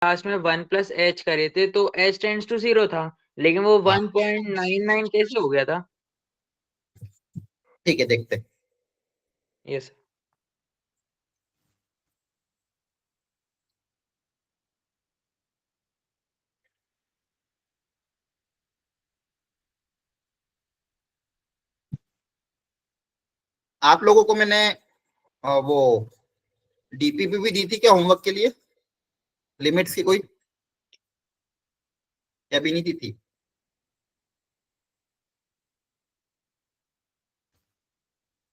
Last में 1+h करे थे तो h टेंड्स टू 0 था, लेकिन वो हाँ। 1.99 कैसे हो गया था? ठीक है, देखते हैं। यस। आप लोगों को मैंने वो डीपीपी भी दी थी क्या होमवर्क के लिए, लिमिट्स की कोई, या भी नहीं दी थी?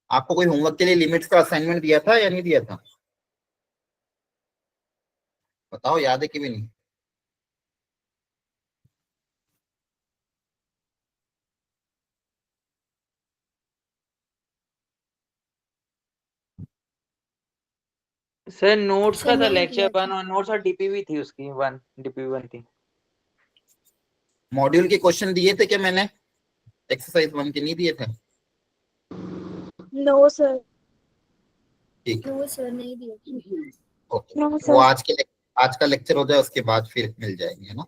आपको कोई होमवर्क के लिए लिमिट्स का असाइनमेंट दिया था या नहीं दिया था? बताओ, याद है कि भी नहीं? सर नोट्स सर का था, नहीं लेक्चर दिया 1 था। और नोट्स और डीपीवी थी, उसकी 1 डीपीवी 1 थी। मॉड्यूल के क्वेश्चन दिए थे क्या मैंने? एक्सरसाइज 1 के नहीं दिए थे? No sir. ठीक है, नो सर, नहीं दिया। ओके। नो वो सर। आज का लेक्चर हो जाए उसके बाद फिर मिल जाएंगे, है ना?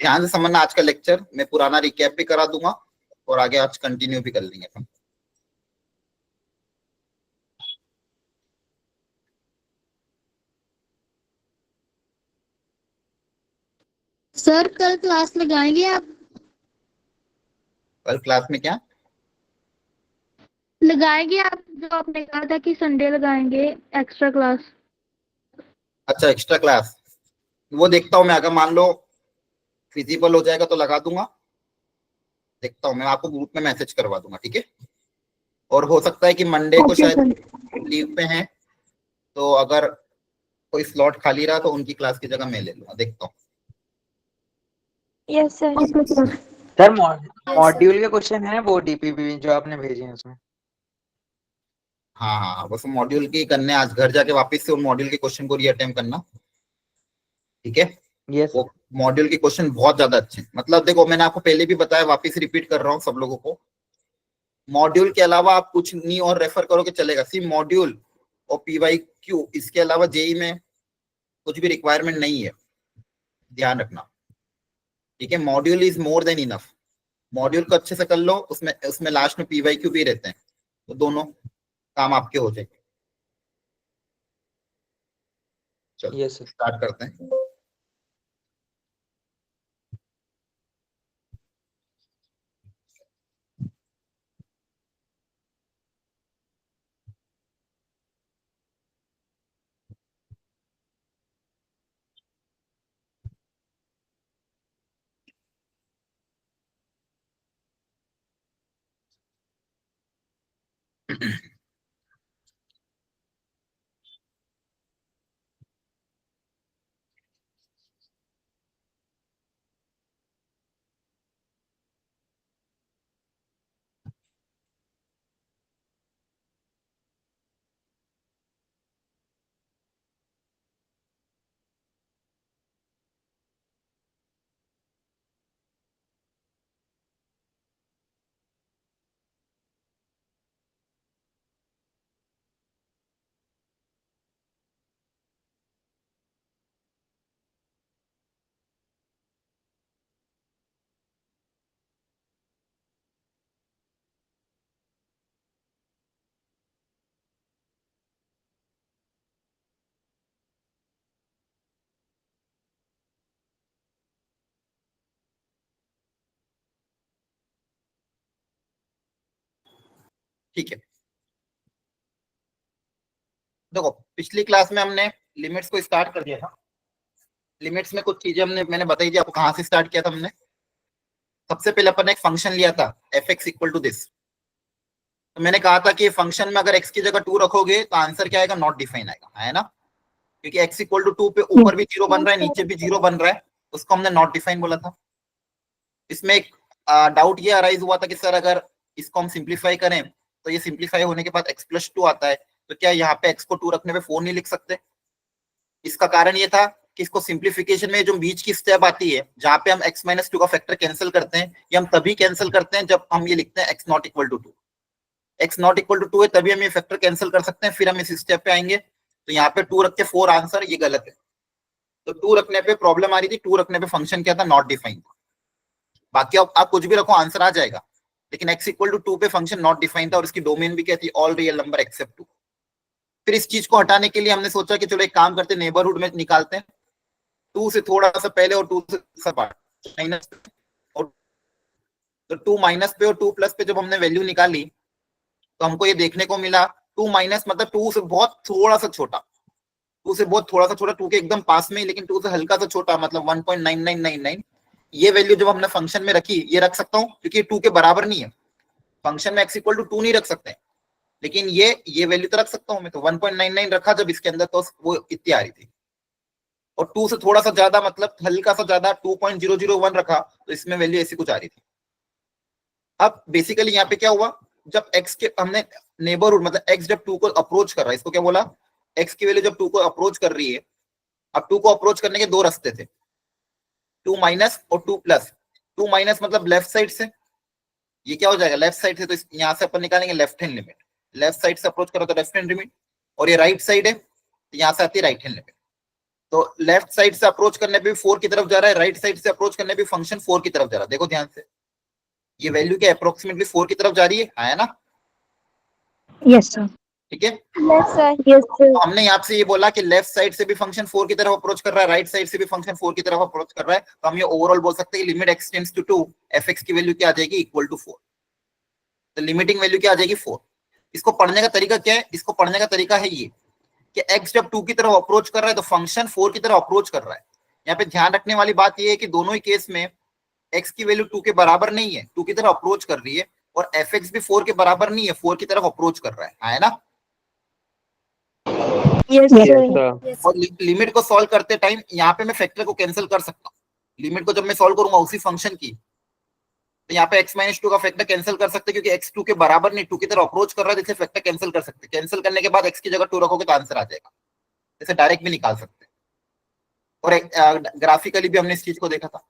ध्यान से समझना आज का लेक्चर, मैं पुराना रिकैप भी करा दूंगा और आगे आज कंटिन्यू भी कर लेंगे हम। सर कल क्लास लगाएंगे आप? कल क्लास में क्या? लगाएंगे आप, जो आपने कहा था कि संडे लगाएंगे एक्स्ट्रा क्लास। अच्छा, एक्स्ट्रा क्लास, वो देखता हूँ मैं, अगर मान लो फिजिबल हो जाएगा तो लगा दूंगा। देखता हूँ मैं, आपको ग्रुप में मैसेज करवा दूंगा, ठीक है? और हो सकता है कि मंडे को ओके शायद सर। लीव पे हैं, तो अगर कोई स्लॉट खाली रहा तो उनकी क्लास की जगह मैं ले लूंगा, देखता हूँ। Yes sir. Okay sir. Sir yes sir. Module के क्वेश्चन है वो डीपीवी जो आपने भेजे हैं उसमें। हाँ हाँ, बस मॉड्यूल की करने, आज घर जाके वापस से उन मॉड्यूल के क्वेश्चन को रीअटेम्प्ट करना, ठीक है? यस। वो मॉड्यूल के क्वेश्चन बहुत ज्यादा अच्छे हैं। मतलब देखो, मैंने आपको पहले भी बताया, वापस रिपीट कर रहा हूँ सब लोगों को, मॉड्यूल के अलावा आप कुछ नहीं और रेफर करोगे चलेगा, सिर्फ मॉड्यूल और PYQ, इसके अलावा जेई में कुछ भी रिक्वायरमेंट नहीं है, ध्यान रखना, ठीक है? Module is more than enough. Module को अच्छे से कर लो, उसमें उसमें लास्ट में PYQ भी रहते हैं, तो दोनों काम आपके हो जाएंगे। चलो यस सर। स्टार्ट करते हैं। ठीक है, देखो पिछली क्लास में हमने लिमिट्स को स्टार्ट कर दिया था। लिमिट्स में कुछ चीजें मैंने बताई थी आपको, कहाँ से स्टार्ट किया था हमने? सबसे पहले अपन ने एक फंक्शन लिया था f(x = दिस), तो मैंने कहा था कि फंक्शन में अगर x की जगह 2 रखोगे तो आंसर क्या आएगा? नॉट डिफाइन आएगा, है ना? क्योंकि x = 2 पे ऊपर भी 0 बन रहा है, नीचे भी 0 बन रहा है, उसको हमने नॉट डिफाइन बोला था। इसमें एक डाउट ये अराइज हुआ था कि सर अगर इसको हम सिंप्लीफाई करें तो ये सिंप्लीफाई होने के बाद x + 2 आता है, तो क्या यहाँ पे x को 2 रखने पे 4 नहीं लिख सकते? इसका कारण ये था कि इसको सिंप्लीफिकेशन में जो बीच की स्टेप आती है जहां पे हम x माइनस टू का फैक्टर कैंसिल करते हैं, ये हम तभी कैंसिल करते हैं जब हम ये लिखते हैं x not equal to 2। x not equal to 2 है तभी हम ये फैक्टर कैंसिल कर सकते हैं, फिर हम इस स्टेप पे आएंगे। तो यहाँ पे 2 रख के 4 आंसर, ये गलत है। तो 2 रखने पे प्रॉब्लम आ रही थी, 2 रखने पे फंक्शन क्या था, नॉट डिफाइंड। बाकी आप कुछ भी रखो आंसर आ जाएगा, लेकिन x इक्वल टू 2 पे फंक्शन नॉट डिफाइंड था और इसकी डोमेन भी क्या थी, ऑल रियल नंबर एक्सेप्ट 2। फिर इस चीज को हटाने के लिए हमने सोचा कि चलो एक काम करते, नेबरहुड में निकालते हैं 2 से थोड़ा सा पहले और 2 से माइनस, और तो 2 माइनस पे और 2 प्लस पे जब हमने वैल्यू निकाली तो हमको ये देखने को मिला 2 माइनस मतलब 2 से बहुत थोड़ा सा छोटा, 2 से बहुत थोड़ा सा छोटा, 2 के एकदम पास में, लेकिन 2 से हल्का सा छोटा, मतलब 1.9999। ये वैल्यू जब हमने फंक्शन में रखी, ये रख सकता हूँ क्योंकि 2 के बराबर नहीं है, फंक्शन में x इक्वल टू 2 नहीं रख सकते, लेकिन ये वैल्यू तो रख सकता हूँ मैं। तो 1.99 रखा जब इसके अंदर, तो वो इतनी आ रही थी। और 2 से थोड़ा सा ज्यादा मतलब हल्का सा ज्यादा 2.001 रखा, तो इसमें वैल्यू ऐसी कुछ आ रही थी। अब बेसिकली यहाँ पे क्या हुआ, जब x के हमने नेबरहुड मतलब x जब 2 को अप्रोच कर रहा है, इसको क्या बोला, x की वैल्यू जब 2 को अप्रोच कर रही है। अब 2 को अप्रोच करने के 2 रास्ते थे, 2 माइनस और 2 प्लस। 2 माइनस मतलब लेफ्ट साइड से, ये क्या हो जाएगा लेफ्ट साइड से, तो यहाँ से अपन निकालेंगे left hand limit, left side से अप्रोच करो तो लेफ्ट हैंड लिमिट, और ये राइट साइड है तो यहाँ से आती है राइट हैंड लिमिट। तो लेफ्ट साइड से अप्रोच करने पे भी 4 की तरफ जा रहा है, राइट साइड से अप्रोच करने पे फंक्शन 4 की तरफ जा रहा है। देखो ध्यान से, ये वैल्यू क्या अप्रोक्सीमेटली 4 की तरफ जा रही है ना? Yes sir. ठीक है, यस सर। Yes sir. तो हमने यहाँ से ये बोला कि लेफ्ट साइड से भी फंक्शन 4 की तरफ अप्रोच कर रहा है, राइट साइड से भी फंक्शन 4 की तरफ अप्रोच कर रहा है, तो हम ये ओवरऑल बोल सकते हैं कि limit x tends to 2, fx की वैल्यू क्या आ जाएगी, इक्वल टू 4। तो लिमिटिंग वैल्यू क्या आ जाएगी, 4। इसको पढ़ने का तरीका क्या है, इसको पढ़ने का तरीका है ये कि x जब 2 की तरफ अप्रोच कर रहा है तो फंक्शन 4 की तरफ अप्रोच कर रहा है। यहाँ पे ध्यान रखने वाली बात ये है कि दोनों ही केस में x की वैल्यू 2 के बराबर नहीं है, 2 की तरफ अप्रोच कर रही है, और fx भी 4 के बराबर नहीं है, 4 की तरफ अप्रोच कर रहा है ना? Yes sir. और लिमिट को सॉल्व करते टाइम यहाँ पे मैं फैक्टर को कैंसिल कर सकता हूँ। लिमिट को जब मैं सॉल्व करूंगा उसी फंक्शन की, तो यहाँ पे x माइनस 2 का फैक्टर कैंसिल कर सकते हैं, क्योंकि x 2 के बराबर नहीं, 2 की तरफ अप्रोच कर रहा है, इसलिए फैक्टर कैंसिल कर सकते हैं। कैंसिल करने के बाद x की जगह 2 रखोगे तो आंसर आ जाएगा, इसे डायरेक्ट भी निकाल सकते हैं। और ग्राफिकली भी हमने इस चीज को देखा था।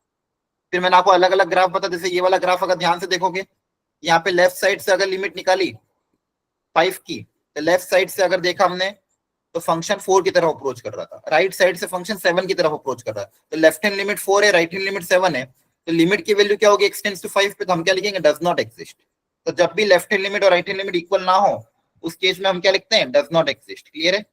फिर मैंने आपको अलग अलग ग्राफ बता, जैसे ये वाला ग्राफ अगर ध्यान से देखोगे, यहाँ पे लेफ्ट साइड से अगर लिमिट निकाली 5 की, तो लेफ्ट साइड से अगर देखा हमने तो फंक्शन 4 की तरफ अप्रोच कर रहा था, राइट साइड से फंक्शन 7 की तरफ अप्रोच कर रहा है। तो लेफ्ट हैंड लिमिट 4 है, राइट हैंड लिमिट 7 है, तो लिमिट की वैल्यू क्या होगी, x टेंड्स टू 5 पे, तो हम क्या लिखेंगे, डज नॉट एग्जिस्ट। तो जब भी लेफ्ट हैंड लिमिट और राइट हैंड लिमिट इक्वल ना हो, उस केस में हम क्या लिखते हैं, डज नॉट एग्जिस्ट। क्लियर है?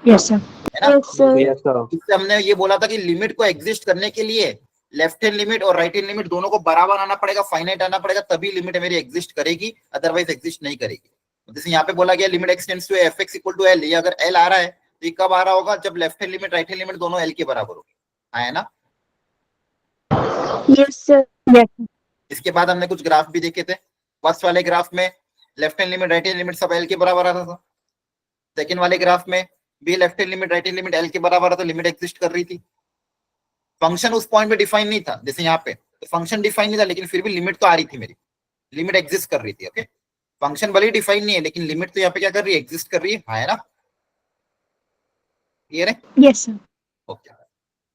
Yes sir. है ना? इससे हमने ये बोला था कि लिमिट को एग्जिस्ट करने के लिए लेफ्ट हैंड लिमिट और राइट हैंड लिमिट दोनों को बराबर आना पड़ेगा, फाइनाइट आना पड़ेगा, तभी लिमिट मेरी एग्जिस्ट करेगी, अदरवाइज एग्जिस्ट नहीं करेगी। जैसे यहाँ पे बोला गया limit x tends to fx equal to l, ये अगर l आ रहा है तो ये कब आ रहा होगा, जब left hand limit right hand limit दोनों l के बराबर होगी, है ना? Yes sir. यस। इसके बाद हमने कुछ ग्राफ भी देखे थे। फर्स्ट वाले ग्राफ में left hand limit right hand limit सब l के बराबर आ रहा था। सेकंड वाले ग्राफ में भी left hand limit right hand limit l के बराबर, तो लिमिट एग्जिस्ट कर रही थी। फंक्शन उस पॉइंट पे डिफाइन नहीं था, जैसे यहाँ पे तो फंक्शन डिफाइन नहीं था, लेकिन फिर भी लिमिट तो आ रही थी, मेरी लिमिट एग्जिस्ट कर रही थी। ओके, फंक्शन भले ही डिफाइन नहीं है, लेकिन लिमिट तो यहाँ पे क्या कर रही है, एग्जिस्ट कर रही है ना? क्लियर है? Yes sir. ओके,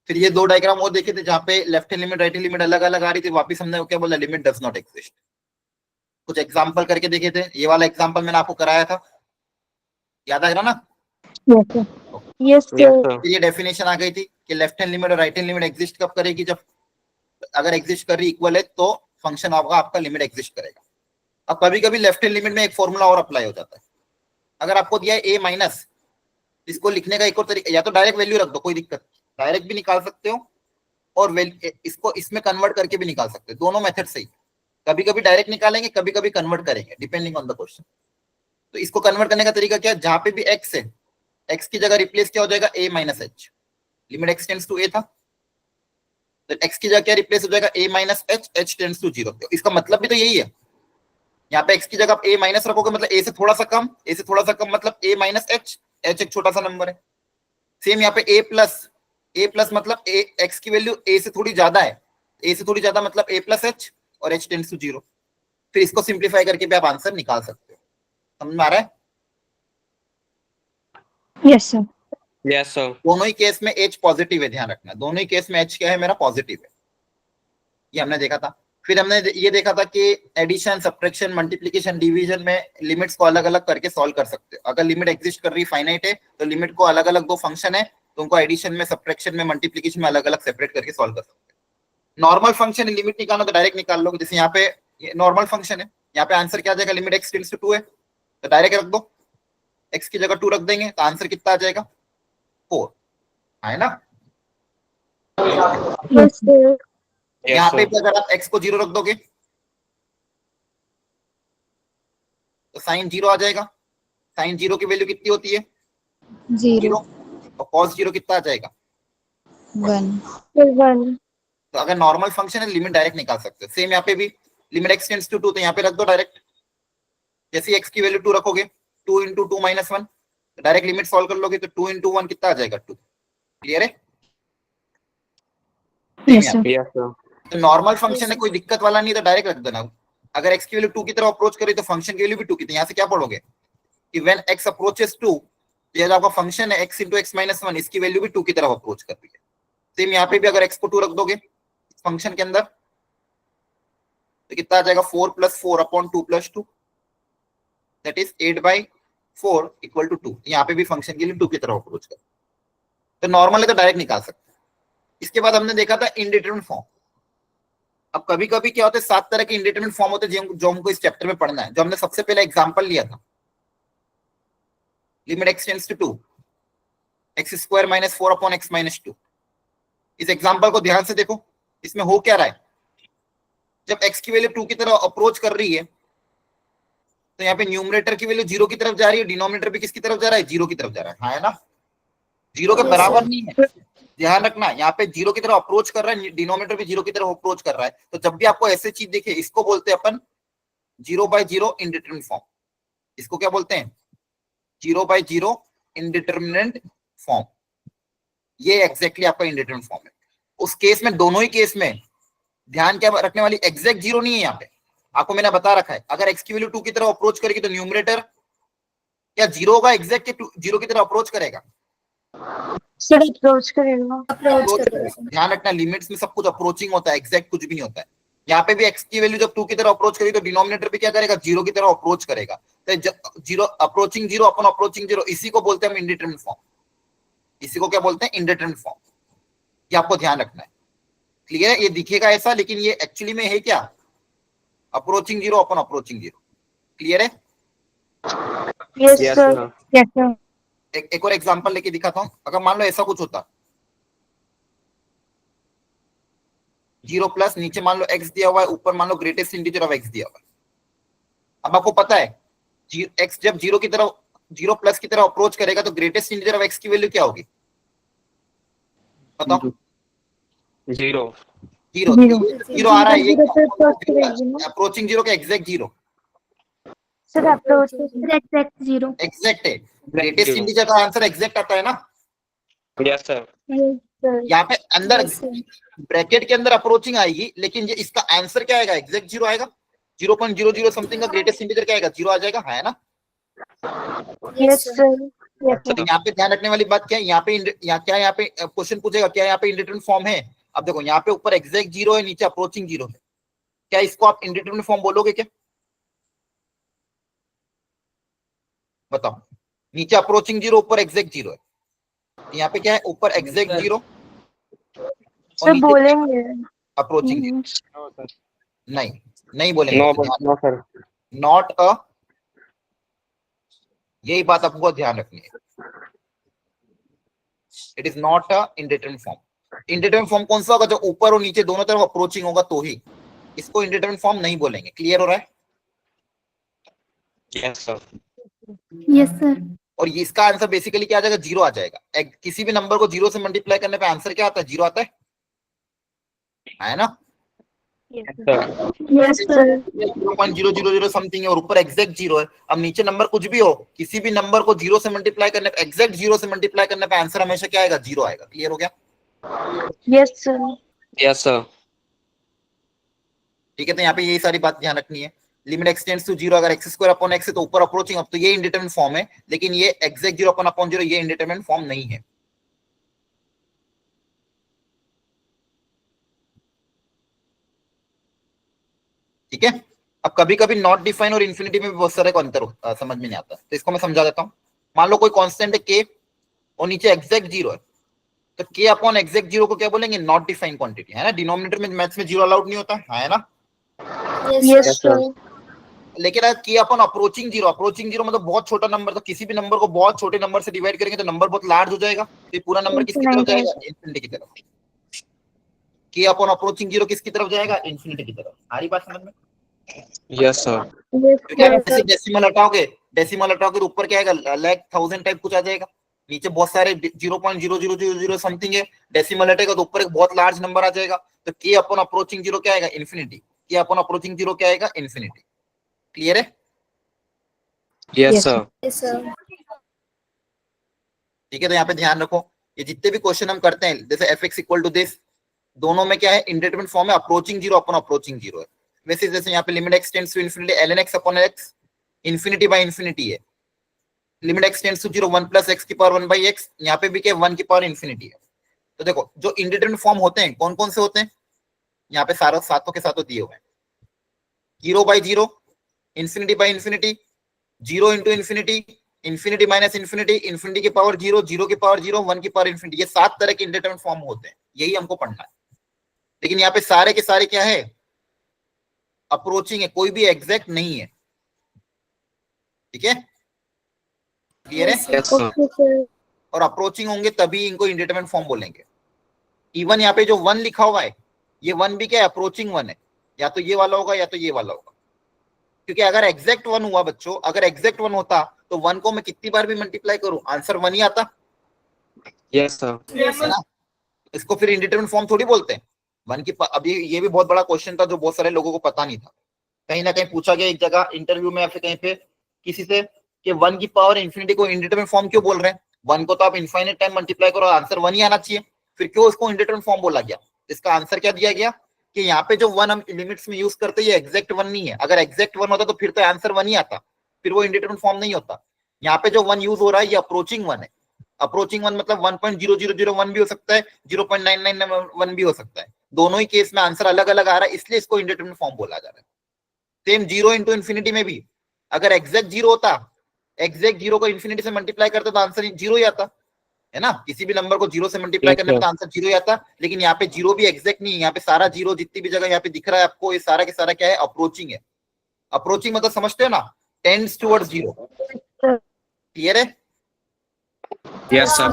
फिर ये 2 डायग्राम और देखे थे जहाँ पे left hand limit right hand limit अलग अलग आ रही थी, वापस हमने क्या बोला, लिमिट डज नॉट एग्जिस्ट। कुछ एग्जांपल करके देखे थे, ये वाला एग्जांपल मैंने आपको कराया था, याद आ रहा ना? Yes sir. Yes sir. ये डेफिनेशन आ गई थी कि लेफ्ट हैंड लिमिट और राइट हैंड लिमिट एग्जिस्ट कब करेगी, जब अगर एग्जिस्ट कर रही इक्वल है तो फंक्शन आपका लिमिट एग्जिस्ट करेगा। अब कभी कभी लेफ्ट हैंड लिमिट में एक फॉर्मूला और अप्लाई हो जाता है। अगर आपको दिया है a माइनस, इसको लिखने का एक और तरीका, या तो डायरेक्ट वैल्यू रख दो, कोई दिक्कत, डायरेक्ट भी निकाल सकते हो और इसको इसमें कन्वर्ट करके भी निकाल सकते हो, दोनों मेथड सही। कभी कभी डायरेक्ट निकालेंगे, कभी कभी कन्वर्ट करेंगे, डिपेंडिंग ऑन द क्वेश्चन। तो इसको कन्वर्ट करने का तरीका क्या है, जहां पे भी x है, x की जगह रिप्लेस क्या हो जाएगा, a minus h। Limit x tends to a था, तो x की जगह क्या रिप्लेस हो जाएगा, a minus h, h tends to 0। इसका मतलब भी तो यही है, यहाँ पे x की जगह आप a माइनस रखोगे मतलब a से थोड़ा सा कम, a से थोड़ा सा कम मतलब a माइनस h, h एक छोटा सा नंबर है। सेम यहाँ पे a प्लस मतलब x की वैल्यू a से थोड़ी ज्यादा है, a से थोड़ी ज्यादा मतलब a प्लस h, और h टेंड्स टू 0। फिर इसको सिंप्लीफाई करके भी आप आंसर निकाल सकते हो। समझ में आ रहा है? Yes sir. Yes sir. दोनों ही केस में एच पॉजिटिव है, ध्यान रखना, दोनों ही केस में एच क्या है मेरा, पॉजिटिव है। ये हमने देखा था। फिर हमने ये देखा था कि एडिशन, सब्ट्रैक्शन, मल्टीप्लिकेशन, डिवीजन में लिमिट्स को अलग अलग करके सॉल्व कर सकते हो। अगर लिमिट एग्जिस्ट कर रही फाइनाइट है तो लिमिट को अलग अलग दो फंक्शन है तो उनको एडिशन में, सब्ट्रैक्शन में, मल्टीप्लिकेशन में अलग अलग सेपरेट करके सॉल्व कर सकते हो। नॉर्मल फंक्शन लिमिट निकालना तो डायरेक्ट निकाल लो, जैसे यहाँ पे नॉर्मल फंक्शन है, यहाँ पे आंसर क्या आ जाएगा, लिमिट एक्स टेंड्स टू 2 है तो डायरेक्ट रख दो, एक्स की जगह 2 रख देंगे तो आंसर कितना आ जाएगा, 4, है ना। Yes sir. यहाँ पे भी अगर आप x को 0 रख दोगे तो साइन 0 आ जाएगा। साइन 0 की वैल्यू कितनी होती है, 0 और cos 0 कितना आ जाएगा, 1 1 तो अगर नॉर्मल फंक्शन है लिमिट डायरेक्ट निकाल सकते हो। सेम यहाँ पे भी लिमिट x टेंड्स टू 2 तो यहाँ पे रख दो डायरेक्ट, जैसे x की वैल्यू 2 रखोगे 2 into 2 minus 1 direct limit solve कर लोगे तो 2 इंटू 1 कितना आ जाएगा, 2। क्लियर है। Yes sir. Yes sir. तो नॉर्मल फंक्शन है, कोई दिक्कत वाला नहीं तो डायरेक्ट रख देना। अगर x की वैल्यू 2 की तरफ अप्रोच करे तो फंक्शन की वैल्यू भी 2 की तरफ, यहाँ से क्या पढ़ोगे कि व्हेन x अप्रोचेस 2, ये जो आपका फंक्शन है x into x minus 1, इसकी वैल्यू भी 2 की तरफ अप्रोच कर रही है। सेम यहाँ पे भी अगर x को 2 रख दोगे फंक्शन के अंदर तो कितना आ जाएगा, 4 + 4 upon 2 + 2 that is 8/4 equal to 2। यहाँ पे भी फंक्शन के लिए 2 की तरफ अप्रोच कर, तो नॉर्मल है तो डायरेक्ट निकाल सकते हैं। इसके बाद हमने देखा था इनडिटरमिनेट फॉर्म। अब कभी कभी क्या होता है, 7 तरह के इंडिटरमिनेट फॉर्म होते हैं जो हमको इस चैप्टर में पढ़ना है। जो हमने सबसे पहले एग्जांपल लिया था, limit x tends to 2 x² - 4 upon x - 2। इस एग्जांपल को ध्यान से देखो, इसमें हो क्या रहा है, जब x की वैल्यू 2 की तरफ अप्रोच कर रही है तो यहाँ पे न्यूमरेटर की वैल्यू 0 की तरफ जा रही है, डिनोमिनेटर भी किसकी तरफ जा रहा है, 0 की तरफ जा रहा है, हाँ है ना। 0 के बराबर नहीं है, ध्यान रखना, यहाँ पे 0 की तरफ अप्रोच कर रहा है, डिनोमिनेटर भी 0 की तरफ अप्रोच कर रहा है। तो जब भी आपको ऐसे चीज दिखे इसको बोलते हैं अपन 0/0 इंडिटरमिनेट फॉर्म। इसको क्या बोलते हैं, 0/0 इंडिटरमिनेट फॉर्म। ये एग्जैक्टली आपका इंडिटरमिनेट फॉर्म है। उस केस में, दोनों ही केस में ध्यान क्या रखने वाली, एग्जैक्ट 0 नहीं है यहाँ पे, आपको मैंने बता रखा है। अगर x की वैल्यू 2 की तरफ अप्रोच करेगी तो न्यूमरेटर क्या 0 होगा, एग्जैक्ट 0 की तरफ अप्रोच करेगा, सर अप्रोच करेगा। ध्यान रखना लिमिट्स में सब कुछ अप्रोचिंग होता है, एग्जैक्ट कुछ भी नहीं होता है। यहाँ पे भी x की वैल्यू जब 2 की तरफ अप्रोच करेगी तो डिनोमिनेटर भी क्या करेगा, 0 की तरफ अप्रोच करेगा। तो 0 अप्रोचिंग 0 अपन अप्रोचिंग 0, इसी को बोलते हैं हम इंडिटरमिनेट फॉर्म। इसी को क्या बोलते हैं, इंडिटरमिनेट फॉर्म। ये आपको ध्यान रखना है। क्लियर है, ये दिखेगा ऐसा लेकिन ये एक्चुअली में है क्या, अप्रोचिंग 0 अपन अप्रोचिंग 0। क्लियर है। Yes sir. Yes sir. एक और एग्जांपल लेके दिखाता हूं। अगर मान लो ऐसा कुछ होता, 0 प्लस, नीचे मान लो x दिया हुआ है, ऊपर मान लो ग्रेटेस्ट इंटीजर ऑफ x दिया हुआ है। अब आपको पता है x जब 0 की तरफ, 0 प्लस की तरफ अप्रोच करेगा तो ग्रेटेस्ट इंटीजर ऑफ x की वैल्यू क्या होगी, बताओ। 0 0 आ रहा है, ये अप्रोचिंग 0 का exact 0 sir approach exact 0 exact है। ग्रेटेस्ट इंटीजर का आंसर एग्जैक्ट आता है ना। Yes sir. यहाँ पे अंदर ब्रैकेट के अंदर अप्रोचिंग आएगी लेकिन ये इसका आंसर क्या आएगा, एग्जैक्ट 0 आएगा। 0.00 समथिंग का ग्रेटेस्ट इंटीजर क्या आएगा, 0 आ जाएगा, है ना। Yes sir. तो यहाँ पे ध्यान रखने वाली बात क्या है, यहाँ पे क्वेश्चन पूछेगा क्या यहाँ पे इंडिटरमिनेट फॉर्म है। अब देखो यहाँ पे ऊपर एग्जैक्ट 0 है, नीचे अप्रोचिंग 0 है, क्या इसको आप इंडिटरमिनेट फॉर्म बोलोगे क्या, बताओ। नीचे अप्रोचिंग 0, ऊपर एग्जैक्ट 0 है, यहाँ पे क्या है, ऊपर एग्जैक्ट 0 सर बोलेंगे अप्रोचिंग 0। नहीं बोलेंगे। No sir. नॉट अ, यही बात आपको ध्यान रखनी है। It is not a indeterminate form. Indeterminate form कौन सा होगा, जो ऊपर और नीचे दोनों तरफ अप्रोचिंग होगा तो ही, इसको इंडिटरमिनेट फॉर्म नहीं बोलेंगे। क्लियर हो रहा है। Yes sir. Yes sir. और ये इसका आंसर बेसिकली क्या आ जाएगा, 0 आ जाएगा। किसी भी नंबर को 0 से मल्टीप्लाई करने पे आंसर क्या आता है, 0 आता है ना। Yes sir. 0.000 समथिंग है और ऊपर एग्जैक्ट 0 है। अब नीचे नंबर कुछ भी हो, किसी भी नंबर को 0 से मल्टीप्लाई करने पे, एग्जैक्ट 0 से मल्टीप्लाई करने पे आंसर हमेशा क्या आएगा, 0 आएगा। क्लियर हो गया। Yes sir. Yes sir. ठीक है, तो यहाँ पे यही सारी बात ध्यान रखनी है। लिमिट x टेंड्स टू 0, अगर x² अपॉन x है तो ऊपर अप्रोचिंग। अब तो ये इंडिटरमिनेट फॉर्म है, लेकिन ये एग्जैक्ट 0 अपॉन 0 ये इंडिटरमिनेट फॉर्म नहीं है। ठीक है। अब कभी कभी नॉट डिफाइन और इन्फिनिटी में भी बहुत सारे अंतर समझ में नहीं आता, तो इसको मैं समझा देता हूँ। मान लो कोई कांस्टेंट है के और नीचे एग्जैक्ट जीरो है, तो के अपॉन एग्जैक्ट जीरो को क्या बोलेंगे? नॉट डिफाइंड क्वांटिटी, है ना। डिनोमिनेटर में मैथ्स में जीरो अलाउड नहीं होता है ना। Yes Yes, sir. सर। लेकिन अगर के अपॉन अप्रोचिंग जीरो मतलब बहुत छोटा नंबर, तो किसी भी नंबर को बहुत छोटे नंबर से डिवाइड करेंगे तो नंबर बहुत लार्ज हो जाएगा, तो ये पूरा नंबर किसकी तरफ जाएगा? इन्फिनिटी की तरफ। के अपॉन अप्रोचिंग जीरो किसकी तरफ जाएगा? इन्फिनिटी की तरफ। आ रही बात समझ में? Yes, sir. क्योंकि अगर यस जैसे डेसिमल हटाओगे तो ऊपर क्या आएगा? लाइक 1000 टाइप कुछ आ जाएगा, नीचे बहुत सारे 0.0000 समथिंग है, डेसिमल हटेगा तो ऊपर एक बहुत लार्ज नंबर आ जाएगा। तो के अपॉन अप्रोचिंग जीरो क्या आएगा? इन्फिनिटी। के अपॉन अप्रोचिंग जीरो क्या आएगा? इन्फिनिटी। क्लियर है? Yes, sir. सर। ठीक है, तो यहाँ पे ध्यान रखो, ये जितने भी क्वेश्चन हम करते हैं, जैसे F X equal to this, दोनों में क्या है? इंडिटरमिनेट फॉर्म है, approaching zero upon approaching zero है। वैसे जैसे यहाँ पे limit X tends to infinity ln x upon x, infinity by infinity है। Limit X tends to zero 1 plus X की पावर 1 बाई एक्स, यहाँ पे भी क्या 1 की पावर इन्फिनिटी है। तो देखो जो इंडिटरमिनेट फॉर्म होते हैं कौन कौन से होते हैं, यहाँ पे सारा सातों के सातों दिए हुए हैं। Zero by zero, infinity by infinity, zero into infinity, infinity minus infinity, infinity की पावर जीरो, जीरो की पावर जीरो, 1 की पावर इन्फिनिटी। ये 7 तरह के इंडिटरमिनेट फॉर्म होते हैं, यही हमको पढ़ना है। लेकिन यहाँ पे सारे के सारे क्या है? अप्रोचिंग है, कोई भी एग्जैक्ट नहीं है। ठीक है, क्लियर है? Yes, sir. Okay sir. और अप्रोचिंग होंगे तभी इनको इंडिटरमिनेट फॉर्म बोलेंगे। इवन यहाँ पे जो 1 लिखा हुआ है, ये 1 भी क्या है? अप्रोचिंग 1 है, या तो ये वाला होगा या तो ये वाला होगा। क्योंकि अगर एग्जैक्ट 1 हुआ बच्चों, अगर एग्जैक्ट 1 होता तो 1 को मैं कितनी बार भी मल्टीप्लाई करूं आंसर 1 ही आता, Yes, sir. है ना। इसको फिर इंडिटरमिनेट फॉर्म थोड़ी बोलते हैं। 1 की अब ये भी बहुत बड़ा क्वेश्चन था जो बहुत सारे लोगों को पता नहीं था। कहीं ना कहीं पूछा गया एक जगह इंटरव्यू में या फिर कहीं पे किसी से कि 1 की पावर इन्फिनिटी को इंडिटरमिनेट फॉर्म क्यों बोल रहे हैं? 1 को तो आप इनफाइनाइट टाइम मल्टीप्लाई करो, आंसर 1 ही आना चाहिए, फिर क्यों उसको इंडिटरमिनेट फॉर्म बोला गया? इसका आंसर क्या दिया गया कि यहाँ पे जो 1 हम लिमिट्स में यूज करते हैं ये एग्जैक्ट 1 नहीं है। अगर एग्जैक्ट 1 होता तो फिर तो आंसर 1 ही आता, फिर वो इंडिटरमिनेट फॉर्म नहीं होता। यहाँ पे जो 1 यूज हो रहा है ये अप्रोचिंग 1 है। अप्रोचिंग 1 मतलब 1.0001 भी हो सकता है, 0.991 भी हो सकता है। दोनों ही केस में आंसर अलग अलग आ रहा है, इसलिए इसको इंडिटरमिनेट फॉर्म बोला जा रहा है। सेम जीरो इंटू इन्फिनिटी में भी अगर एग्जैक्ट जीरो होता, एग्जैक्ट जीरो को इन्फिनिटी से मल्टीप्लाई करते तो आंसर जीरो ही आता, है ना। किसी भी नंबर को जीरो से मल्टीप्लाई Yes, करने में sir. तो आंसर जीरो ही आता। लेकिन यहाँ पे जीरो भी एग्जैक्ट नहीं है, यहाँ पे सारा जीरो जितनी भी जगह यहाँ पे दिख रहा है आपको, ये सारा के सारा क्या है? अप्रोचिंग है। अप्रोचिंग मतलब समझते हो ना, टेंड्स टुवर्ड्स जीरो। क्लियर है? Yes, sir.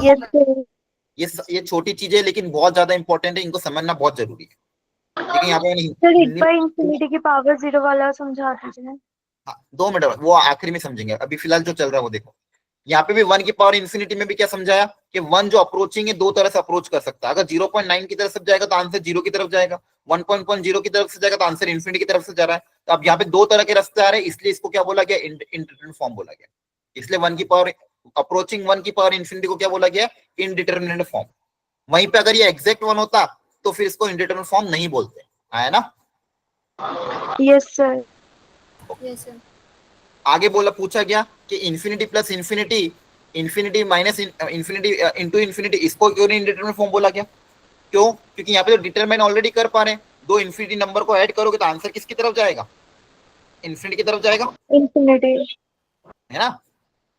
Yes sir. ये छोटी चीजें लेकिन बहुत ज्यादा इंपॉर्टेंट है, इनको समझना बहुत जरूरी है। लेकिन यहाँ पे सर एक बार इंफिनिटी की पावर जीरो वाला समझा दीजिए। हाँ, 2 मिनट वो आखिरी में समझेंगे, अभी फिलहाल जो चल रहा है वो देखो। यहाँ पे भी 1 की पावर इन्फिनिटी में भी क्या समझाया कि 1 जो अप्रोचिंग है 2 तरह से अप्रोच कर सकता है। अगर 0.9 की तरफ से जाएगा तो आंसर 0 की तरफ जाएगा, 1.0 की तरफ से जाएगा तो आंसर इन्फिनिटी की तरफ से जा रहा है। तो अब यहाँ पे 2 तरह के रास्ते आ रहे हैं, इसलिए इसको क्या बोला गया? इंडिटरमिनेट फॉर्म बोला गया। इसलिए 1 की पावर अप्रोचिंग 1 की पावर इन्फिनिटी को क्या बोला गया? Indeterminate form. वहीं पे अगर ये एग्जैक्ट 1 होता तो फिर इसको इंडिटरमिनेट फॉर्म नहीं बोलते, आया ना। Yes sir. Yes sir. आगे बोला, पूछा गया कि infinity plus infinity, infinity minus infinity into infinity, इसको क्यों नहीं इंडिटरमिनेट फॉर्म बोला गया? क्यों? क्योंकि यहाँ पे तो डिटरमाइन ऑलरेडी कर पा रहे हैं, 2 इन्फिनिटी नंबर को ऐड करोगे तो आंसर किसकी तरफ जाएगा? इन्फिनिटी की तरफ जाएगा, इंफिनिटी। है ना।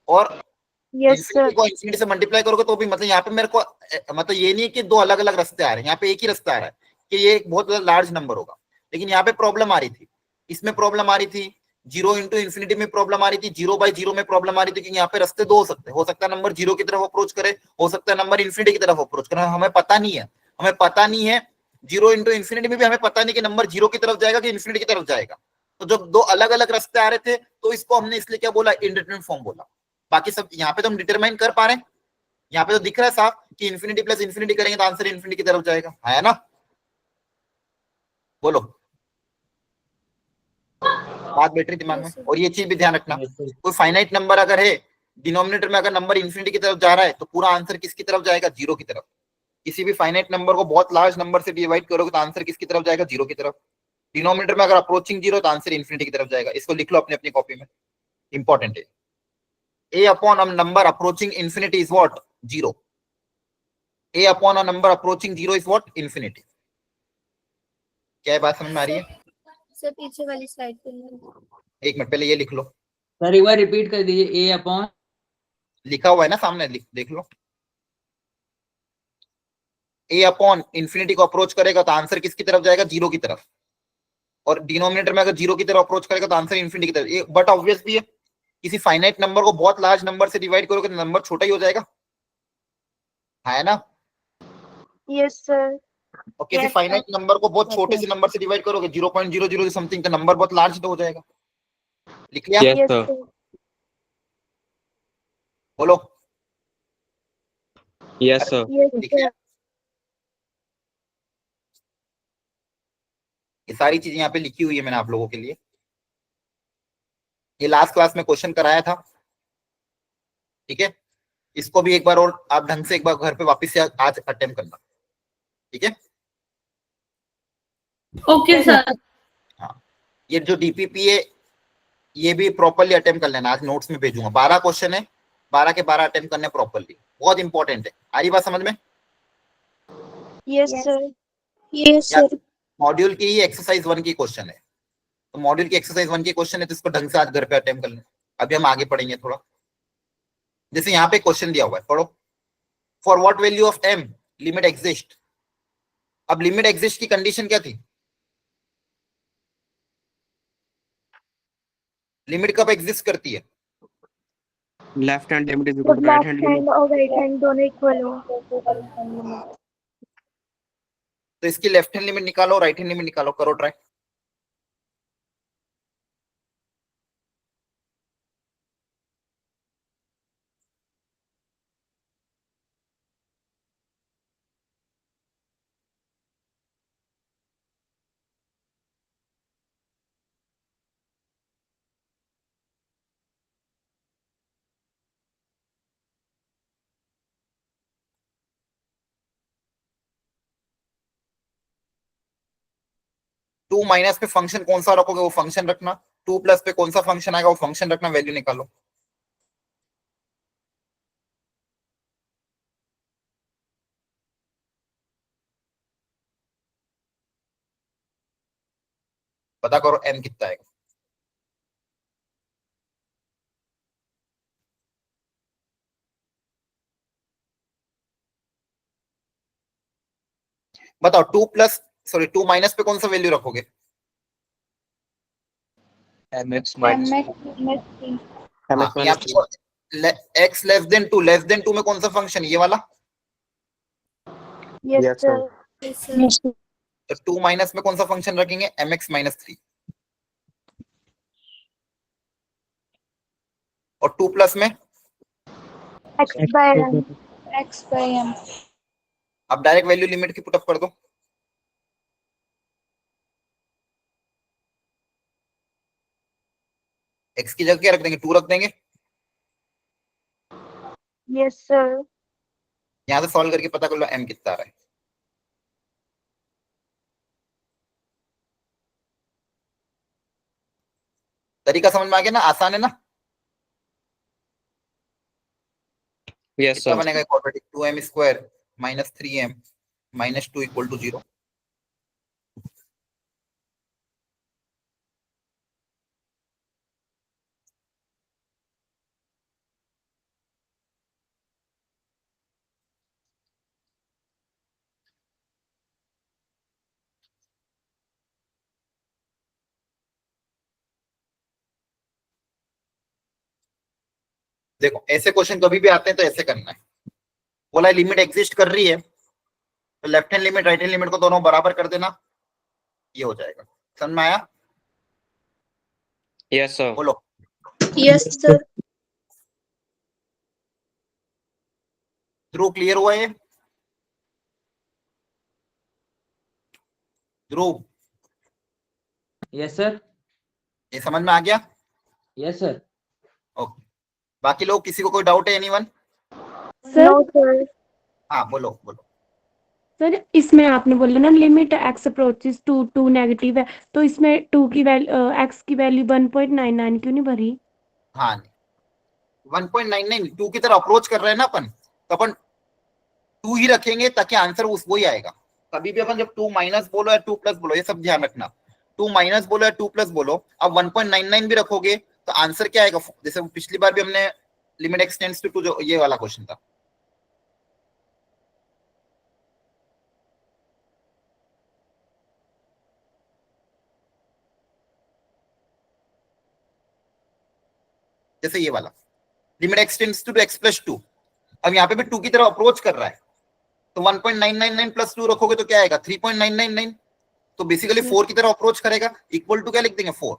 और यस इन्फिनिटी सर। को इन्फिनिटी से मल्टीप्लाई करोगे तो भी, मतलब यहाँ पे मेरे को मतलब ये नहीं कि 2 अलग अलग रास्ते आ रहे हैं, यहाँ पे एक ही रास्ता आ रहा है कि ये एक बहुत लार्ज नंबर होगा। लेकिन यहाँ पे प्रॉब्लम आ रही थी, इसमें प्रॉब्लम आ रही थी, जीरो इंटू इन्फिनिटी में प्रॉब्लम आ रही थी, 0 बाई 0 में प्रॉब्लम आ रही थी, क्योंकि यहाँ पे रास्ते 2 हो सकते हैं। हो सकता है नंबर 0 की तरफ अप्रोच करे, हो सकता है नंबर इन्फिनिटी की तरफ अप्रोच करे, हमें पता नहीं है। हमें पता नहीं है 0 इंटू इन्फिनिटी में भी हमें पता नहीं कि नंबर 0 की तरफ जाएगा कि इन्फिनिटी की तरफ जाएगा। तो जब 2 अलग अलग रास्ते आ रहे थे तो इसको हमने इसलिए क्या बोला? इंडिटरमिनेट फॉर्म बोला। बाकी सब यहाँ पे तो हम डिटरमाइन कर पा रहे हैं, यहाँ पे तो दिख रहा है साफ कि इन्फिनिटी प्लस इन्फिनिटी करेंगे तो आंसर इन्फिनिटी की तरफ जाएगा, है ना। बोलो, बात बैठ रही दिमाग में। और ये चीज भी ध्यान रखना, कोई फाइनाइट नंबर अगर है, डिनोमिनेटर में अगर नंबर इन्फिनिटी की तरफ जा रहा है तो पूरा आंसर किसकी तरफ जाएगा? 0 की तरफ। किसी भी फाइनाइट नंबर को बहुत लार्ज नंबर से डिवाइड करोगे तो आंसर किसकी तरफ जाएगा? 0 की तरफ। डिनोमिनेटर में अगर अप्रोचिंग 0 तो आंसर इन्फिनिटी की तरफ जाएगा। इसको लिख लो अपनी अपनी कॉपी में, इंपॉर्टेंट है। A upon a number approaching infinity is what? 0. A upon a number approaching 0 is what? Infinity. क्या बात समझ में आ रही है? सर पीछे वाली स्लाइड पे एक मिनट पहले ये लिख लो, सर एक बार रिपीट कर दीजिए, ए अपॉन लिखा हुआ है ना सामने, देख लो। ए अपॉन इंफिनिटी को अप्रोच करेगा तो आंसर किसकी तरफ जाएगा? जीरो की तरफ। और डिनोमिनेटर में अगर जीरो की तरफ अप्रोच करेगा तो आंसर इंफिनिटी की तरफ। ये बट ऑब्वियस भी है, किसी फाइनाइट नंबर को बहुत लार्ज नंबर से डिवाइड करोगे तो नंबर छोटा ही हो जाएगा, है ना? Yes sir. और किसी Yes, फाइनाइट नंबर को बहुत छोटे Okay. से नंबर से डिवाइड करोगे 0.00 समथिंग, तो नंबर बहुत लार्ज तो हो जाएगा। लिख लिया? Yes, yes sir. सर। बोलो। Yes, sir. यस लिख लिया? सर। ये सारी चीजें यहाँ पे लिखी हुई है मैंने आप लोगों के लिए। ये लास्ट क्लास में क्वेश्चन कराया था, ठीक है? इसको भी एक बार और आप ढंग से एक बार घर पे वापस से आज अटेम्प्ट करना, ठीक है? Okay sir. हाँ, ये जो डीपीपी है ये भी प्रॉपर्ली अटेम्प्ट कर लेना, आज नोट्स में भेजूंगा। 12 क्वेश्चन है, 12 के 12 अटेम्प्ट करने प्रॉपर्ली, बहुत इंपॉर्टेंट है। आ रही बात समझ में? Yes sir. Yes sir. Module की ही एक्सरसाइज 1 की क्वेश्चन है, तो मॉड्यूल की एक्सरसाइज 1 की क्वेश्चन है, तो इसको ढंग से आज घर पे अटेम्प्ट कर लें। अभी हम आगे पढ़ेंगे थोड़ा। जैसे यहाँ पे क्वेश्चन दिया हुआ है, पढ़ो। For what value of m limit exist. अब लिमिट एग्जिस्ट की कंडीशन क्या थी? लिमिट कब एग्जिस्ट करती है? Left hand limit is equal to right hand left limit. Hand और राइट हैंड दोनों इक्वल हो। तो इसकी लेफ्ट हैंड लिमिट निकालो, राइट हैंड लिमिट निकालो, करो ट्राई। टू माइनस पे फंक्शन कौन सा रखोगे वो फंक्शन रखना, टू प्लस पे कौन सा फंक्शन आएगा वो फंक्शन रखना, वैल्यू निकालो। पता करो m कितना आएगा। बताओ, टू माइनस पे कौन सा वैल्यू रखोगे? mx minus MX हाँ, mx यहाँ minus पे x लेस देन टू में कौन सा फंक्शन, ये वाला? Yes Yes, sir. सर। तो टू माइनस में कौन सा फंक्शन रखेंगे? mx minus 3। और टू प्लस में X by M. X by M. अब डायरेक्ट वैल्यू लिमिट की पुटअप कर दो। x की जगह क्या रख देंगे? 2 रख देंगे। Yes sir. यहां से सॉल्व करके पता कर लो m कितना आ रहा है। तरीका समझ में आ गया ना? आसान है ना? Yes, कितना sir. बनेगा quadratic? 2m square minus 3m minus 2 equal to 0। देखो ऐसे क्वेश्चन कभी भी आते हैं तो ऐसे करना है। बोला लिमिट एग्जिस्ट कर रही है तो left hand limit right hand limit को दोनों बराबर कर देना, ये हो जाएगा। समझ में आया? Yes, sir. बोलो। Yes sir. ध्रुव क्लियर हुआ ये? Dhruv yes sir. ये समझ में आ गया? Yes sir. ओके, बाकी लोग किसी को कोई डाउट है? एनीवन? No sir. हाँ बोलो बोलो। सर इसमें आपने बोला ना limit X approaches to two negative है, तो इसमें टू की वैल्यू एक्स की वैल्यू 1.99 क्यों नहीं भरी? हाँ 1.99 2 की तरह अप्रोच कर रहे हैं ना अपन, तो अपन 2 ही रखेंगे ताकि आंसर उस वो ही आएगा। कभी भी अपन जब 2 माइनस बोलो या 2 प्लस बोलो, ये सब ध्यान रखना। 2 माइनस बोलो या 2 प्लस बोलो, अब 1.99 भी रखोगे तो आंसर क्या आएगा? जैसे पिछली बार भी हमने लिमिट एक्स टेंड्स टू 2 जो ये वाला क्वेश्चन था, जैसे ये वाला limit X tends to X plus 2, अब यहाँ पे भी 2 की तरफ अप्रोच कर रहा है, तो 1.999 प्लस 2 रखोगे तो क्या आएगा? 3.999। तो बेसिकली 4 की तरफ अप्रोच करेगा, इक्वल टू क्या लिख देंगे? 4।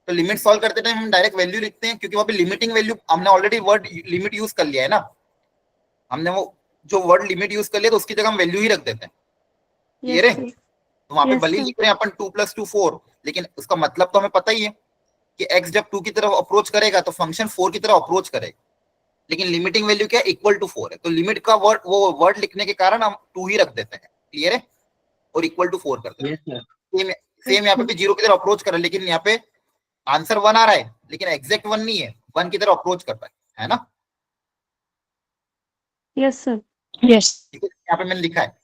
तो लिमिट सॉल्व करते टाइम हम डायरेक्ट वैल्यू लिखते हैं, क्योंकि वहां पे लिमिटिंग वैल्यू हमने ऑलरेडी वर्ड लिमिट यूज कर लिया है ना, हमने वो जो वर्ड लिमिट यूज कर लिया तो उसकी जगह हम वैल्यू ही रख देते हैं। क्लियर है? तो वहां पे भले ही लिख रहे हैं अपन 2 + 2 4, लेकिन उसका मतलब तो हमें पता ही है कि x जब 2 की तरफ अप्रोच करेगा तो फंक्शन 4 की तरफ अप्रोच करेगा, लेकिन लिमिटिंग वैल्यू क्या है? इक्वल टू 4 है, तो लिमिट का वर्ड वो वर्ड लिखने के कारण हम 2 ही रख देते हैं। क्लियर है? और इक्वल टू 4 करते हैं। सेम यहाँ पे भी 0 की तरफ अप्रोच कर रहा है, लेकिन यहाँ पे आंसर 1 आ रहा है, लेकिन एग्जैक्ट 1 नहीं है, 1 की तरफ अप्रोच कर रहा है ना? Yes sir. Yes. यहाँ पे मैंने लिखा है,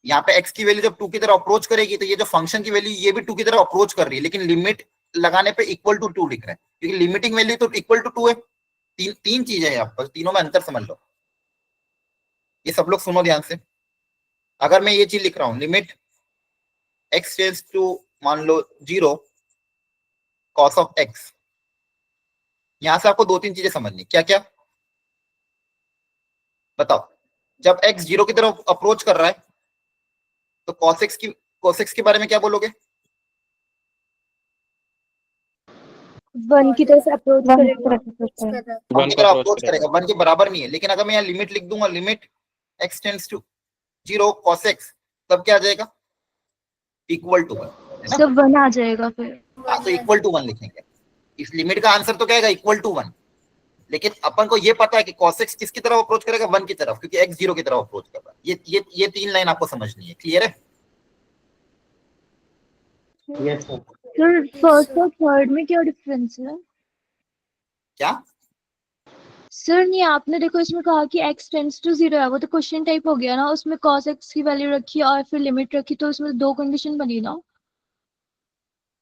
यहाँ पे x की वैल्यू जब 2 की तरफ अप्रोच करेगी तो ये जो फंक्शन की वैल्यू ये भी 2 की तरफ अप्रोच कर रही है, लेकिन लिमिट लगाने पे इक्वल टू 2 लिख रहा है, क्योंकि लिमिटिंग वैल्यू तो इक्वल टू 2 है। तीन चीजें हैं यहाँ पर, तीनों में अंतर समझ लो। ये सब लोग सुनो ध्यान से। अगर मैं ये चीज लिख रहा हूं, लिमिट x टेंड्स टू मान लो 0 cos ऑफ x, यहां से आपको 2-3 चीजें समझनी। क्या क्या बताओ? जब x 0 की तरफ अप्रोच कर रहा है तो cos x के बारे में क्या बोलोगे? 1 की तरफ अप्रोच करेगा। 1 की तरफ अप्रोच करेगा, 1 के बराबर नहीं है। लेकिन अगर मैं यहाँ लिमिट लिख दूंगा, limit x tends to 0 cos x, तब क्या आ जाएगा? Equal to 1। सब 1 आ जाएगा फिर। हाँ, तो इक्वल टू 1 लिखेंगे। इस लिमिट का आंसर तो क्या आएगा? Equal to 1। लेकिन अपन को ये पता है कि cos x किसकी तरफ अप्रोच करेगा? 1 की तरफ, क्योंकि x 0 की तरफ अप्रोच कर रहा है। ये 3 लाइन आपको समझनी है। क्लियर है? सर फर्स्ट और थर्ड में क्या डिफरेंस है? क्या? सर नहीं, आपने देखो इसमें कहा कि x टेंड्स टू 0 है, वो तो क्वेश्चन टाइप हो गया ना, उसमें cos x की वैल्यू रखी और फिर लिमिट रखी, तो इसमें 2 कंडीशन बनी ना।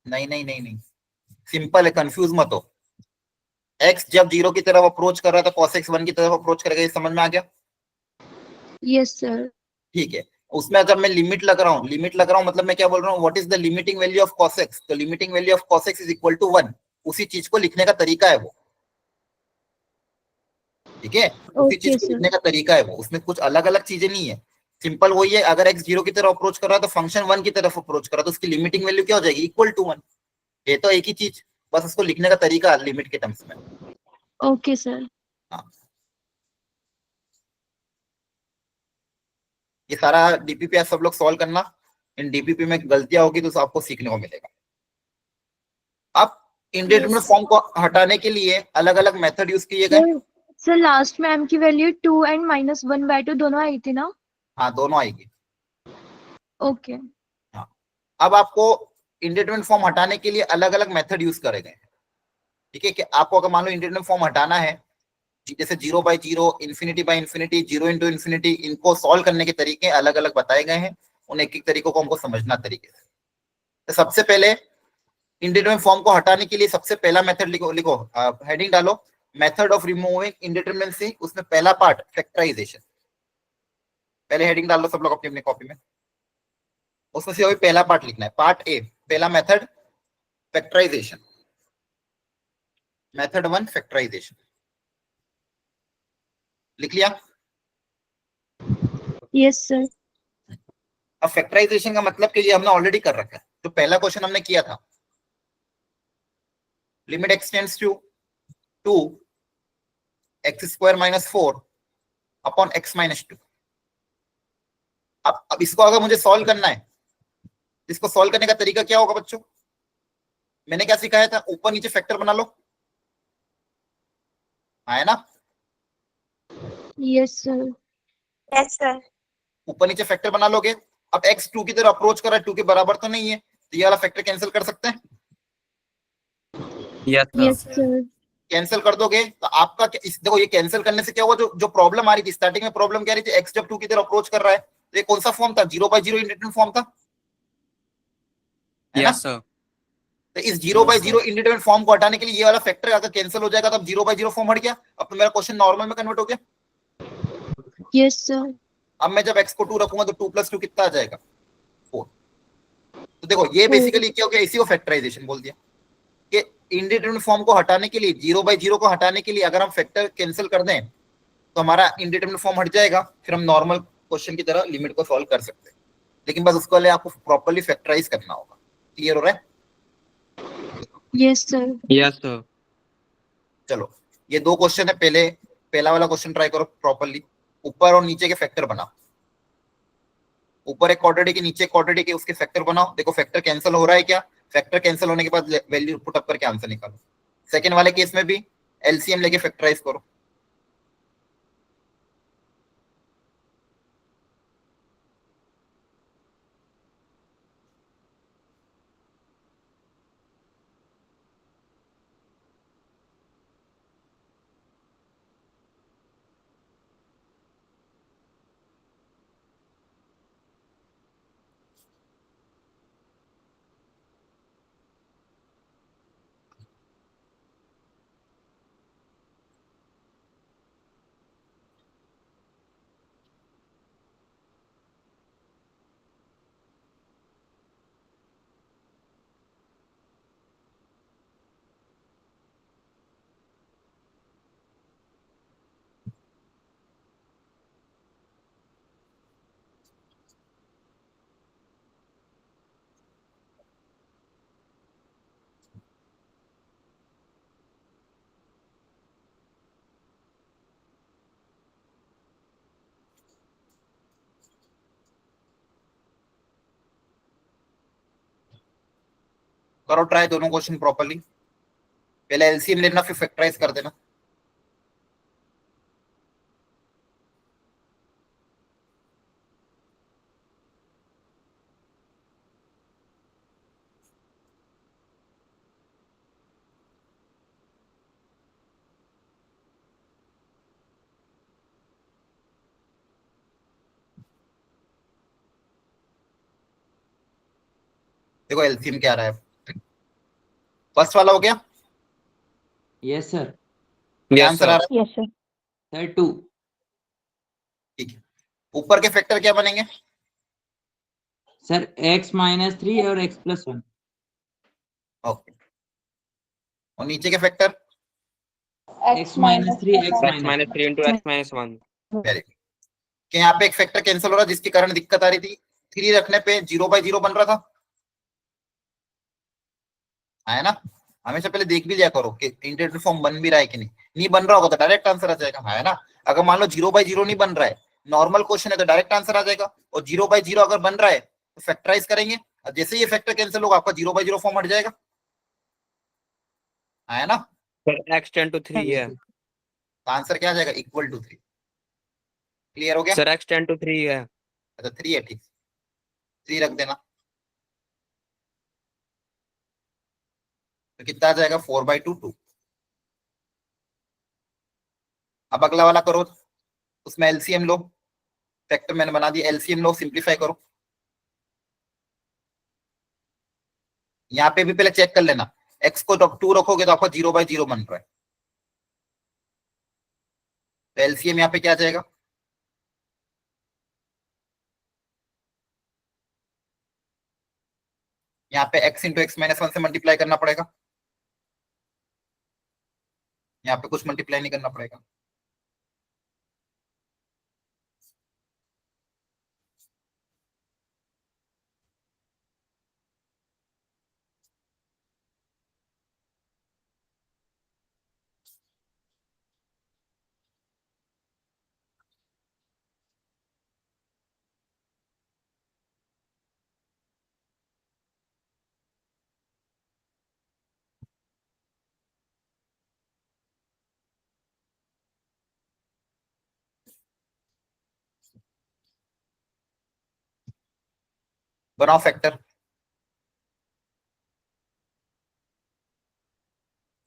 नहीं, सिंपल है, कंफ्यूज मत हो। x जब 0 की तरफ अप्रोच कर रहा था, cos x 1 की तरफ अप्रोच करेगा। ये समझ में आ गया? Yes sir. ठीक है। उसमें अगर मैं लिमिट लग रहा हूँ मतलब मैं क्या बोल रहा हूँ? What is the limiting value of cos x? तो limiting value of cos x is equal to 1। उसी चीज को लिखने का तरीका है वो। ठीक है? उसी चीज को लिखने का तरीका है वो, उसमें कुछ अलग अलग चीजें नहीं है। सिंपल वही है, अगर x 0 की तरफ अप्रोच कर रहा है तो फंक्शन 1 की तरफ अप्रोच कर रहा है, तो उसकी लिमिटिंग वैल्यू क्या हो जाएगी? Equal to 1। ये तो एक ही चीज, बस उसको लिखने का तरीका लिमिट के टर्म्स में। Okay sir. हाँ, ये सारा डीपीपी आप सब लोग सॉल्व करना। इन डीपीपी में गलतियां होगी तो आपको सीखने को मिलेगा। अब इंडिटरमिनेट फॉर्म को हटाने के लिए अलग अलग मेथड यूज किए गए। सर लास्ट में m की वैल्यू 2 एंड -1/2 दोनों आई थी ना? हाँ, दोनों आएगी। ओके। हाँ, अब आपको इंडिटरमिनेट फॉर्म हटाने के लिए अलग अलग मेथड यूज करे गए। ठीक है? कि आपको अगर मान लो इंडिटरमिनेट फॉर्म हटाना है, जैसे 0/0, ∞/∞, 0 × ∞, इनको सॉल्व करने के तरीके अलग अलग बताए गए हैं। उन एक एक तरीकों को हमको समझना तरीके से। तो सबसे पहले इंडिटरमिनेट फॉर्म को हटाने के लिए सबसे पहला मेथड लिखो हेडिंग डालो, मेथड ऑफ रिमूविंग इंडिटरमिनेसी। उसमें पहला पार्ट फैक्टराइजेशन। पहले हेडिंग डाल लो सब लोग अपनी अपनी कॉपी में। उसमें से पहला पार्ट लिखना है, पार्ट ए, पहला मेथड फैक्टराइजेशन। मेथड 1 फैक्टराइजेशन लिख लिया? Yes sir. अब फैक्टराइजेशन का मतलब कि ये हमने ऑलरेडी कर रखा है। तो पहला क्वेश्चन हमने किया था, limit x tends to 2 x² - 4 upon x - 2। अब इसको अगर मुझे सॉल्व करना है, इसको सॉल्व करने का तरीका क्या होगा बच्चों? मैंने क्या सिखाया था? ऊपर नीचे फैक्टर बना लो, है ना? Yes sir. Yes sir. ऊपर नीचे फैक्टर बना लोगे। अब x 2 की तरफ अप्रोच कर रहा है, 2 के बराबर तो नहीं है, तो ये वाला फैक्टर कैंसिल कर सकते हैं? Yes sir. कैंसिल कर दोगे तो आपका देखो, ये कैंसिल करने से क्या हुआ? जो प्रॉब्लम आ रही थी स्टार्टिंग में, प्रॉब्लम क्या रही थी? x जब 2 की तरफ अप्रोच कर रहा है, तो ये कौन सा फॉर्म था? 0/0 इंडिटरमिनेट फॉर्म था, है ना? तो इस 0/0 इंडिटरमिनेट फॉर्म को हटाने के लिए ये वाला फैक्टर अगर कैंसिल हो जाएगा, तब 0/0 फॉर्म हट गया। अब तो मेरा क्वेश्चन नॉर्मल में कन्वर्ट हो गया। Yes sir. अब मैं जब x को 2 रखूंगा तो 2 + 2 कितना आ जाएगा? 4। तो देखो ये बेसिकली क्या हो गया, इसी को फैक्टराइजेशन बोल दिया कि इंडिटरमिनेट फॉर्म को हटाने के लिए, 0/0 को हटाने के लिए अगर हम फैक्टर कैंसिल कर दें तो हमारा इंडिटरमिनेट फॉर्म हट जाएगा, फिर हम नॉर्मल क्वेश्चन की तरह लिमिट को सॉल्व कर सकते हैं। लेकिन बस उसके लिए आपको प्रॉपर्ली फैक्टराइज करना होगा। क्लियर हो रहा है? Yes sir. Yes, sir. चलो ये 2 क्वेश्चन है। पहला वाला क्वेश्चन ट्राई करो प्रॉपर्ली। ऊपर और नीचे के फैक्टर बनाओ। ऊपर एक क्वाड्रेटिक के, नीचे एक क्वाड्रेटिक के, उसके फैक्टर बनाओ। देखो फैक्टर कैंसिल हो रहा है क्या? फैक्टर कैंसिल होने के बाद वैल्यू पुट अप करके आंसर निकालो। सेकंड वाले केस में भी एलसीएम लेके फैक्टराइज करो। करो ट्राई दोनों क्वेश्चन प्रॉपर्ली। पहले एलसीएम लेना, फिर फैक्टराइज कर देना। देखो एलसीएम क्या आ रहा है। फर्स्ट वाला हो गया। Yes sir. क्या Yes, आंसर आ sir. रहा है? Yes, sir. सर 2। ठीक है। ऊपर के फैक्टर क्या बनेंगे? सर x - 3 और x + 1। ओके। और नीचे के factor? x - 3 x X minus 3 into X minus 1. Very good. कि यहाँ पे एक फैक्टर कैंसिल हो रहा है जिसके कारण दिक्कत आ रही थी। 3 रखने पे 0/0 बन रहा था, है ना? हमेशा पहले देख भी लिया करो कि इंटीग्रल फॉर्म बन भी रहा है कि नहीं बन रहा होगा तो डायरेक्ट आंसर आ जाएगा, है ना? अगर मान लो 0/0 नहीं बन रहा है, नॉर्मल क्वेश्चन है, तो डायरेक्ट आंसर आ जाएगा। और 0/0 अगर बन रहा है तो फैक्टराइज करेंगे, और जैसे ये फैक्टर कैंसिल होगा आपका 0/0 फॉर्म हट जाएगा, है ना? Sir, X 10 to 3 है. तो आंसर क्या आ जाएगा? =3। क्लियर हो गया? Sir, X 10 to 3 है. अच्छा 3 है, ठीक। 3 रख देना तो कितना आ जाएगा? 4/2 2। अब अगला वाला करो, उसमें एलसीएम लो। फैक्टर मैंने बना दिया, एलसीएम लो, सिंप्लीफाई करो। यहाँ पे भी पहले चेक कर लेना, x को 2 रखोगे तो आपका 0/0 बन रहा है। तो एलसीएम यहाँ पे क्या आ जाएगा? यहाँ पे x इंटू x - 1 से मल्टीप्लाई करना पड़ेगा। यहाँ पे कुछ मल्टीप्लाई नहीं करना पड़ेगा। बनाओ फैक्टर।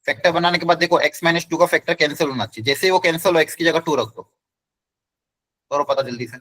फैक्टर बनाने के बाद देखो x - 2 का फैक्टर कैंसिल होना चाहिए। जैसे ही वो कैंसिल हो x की जगह 2 रख दो, करो पता जल्दी से।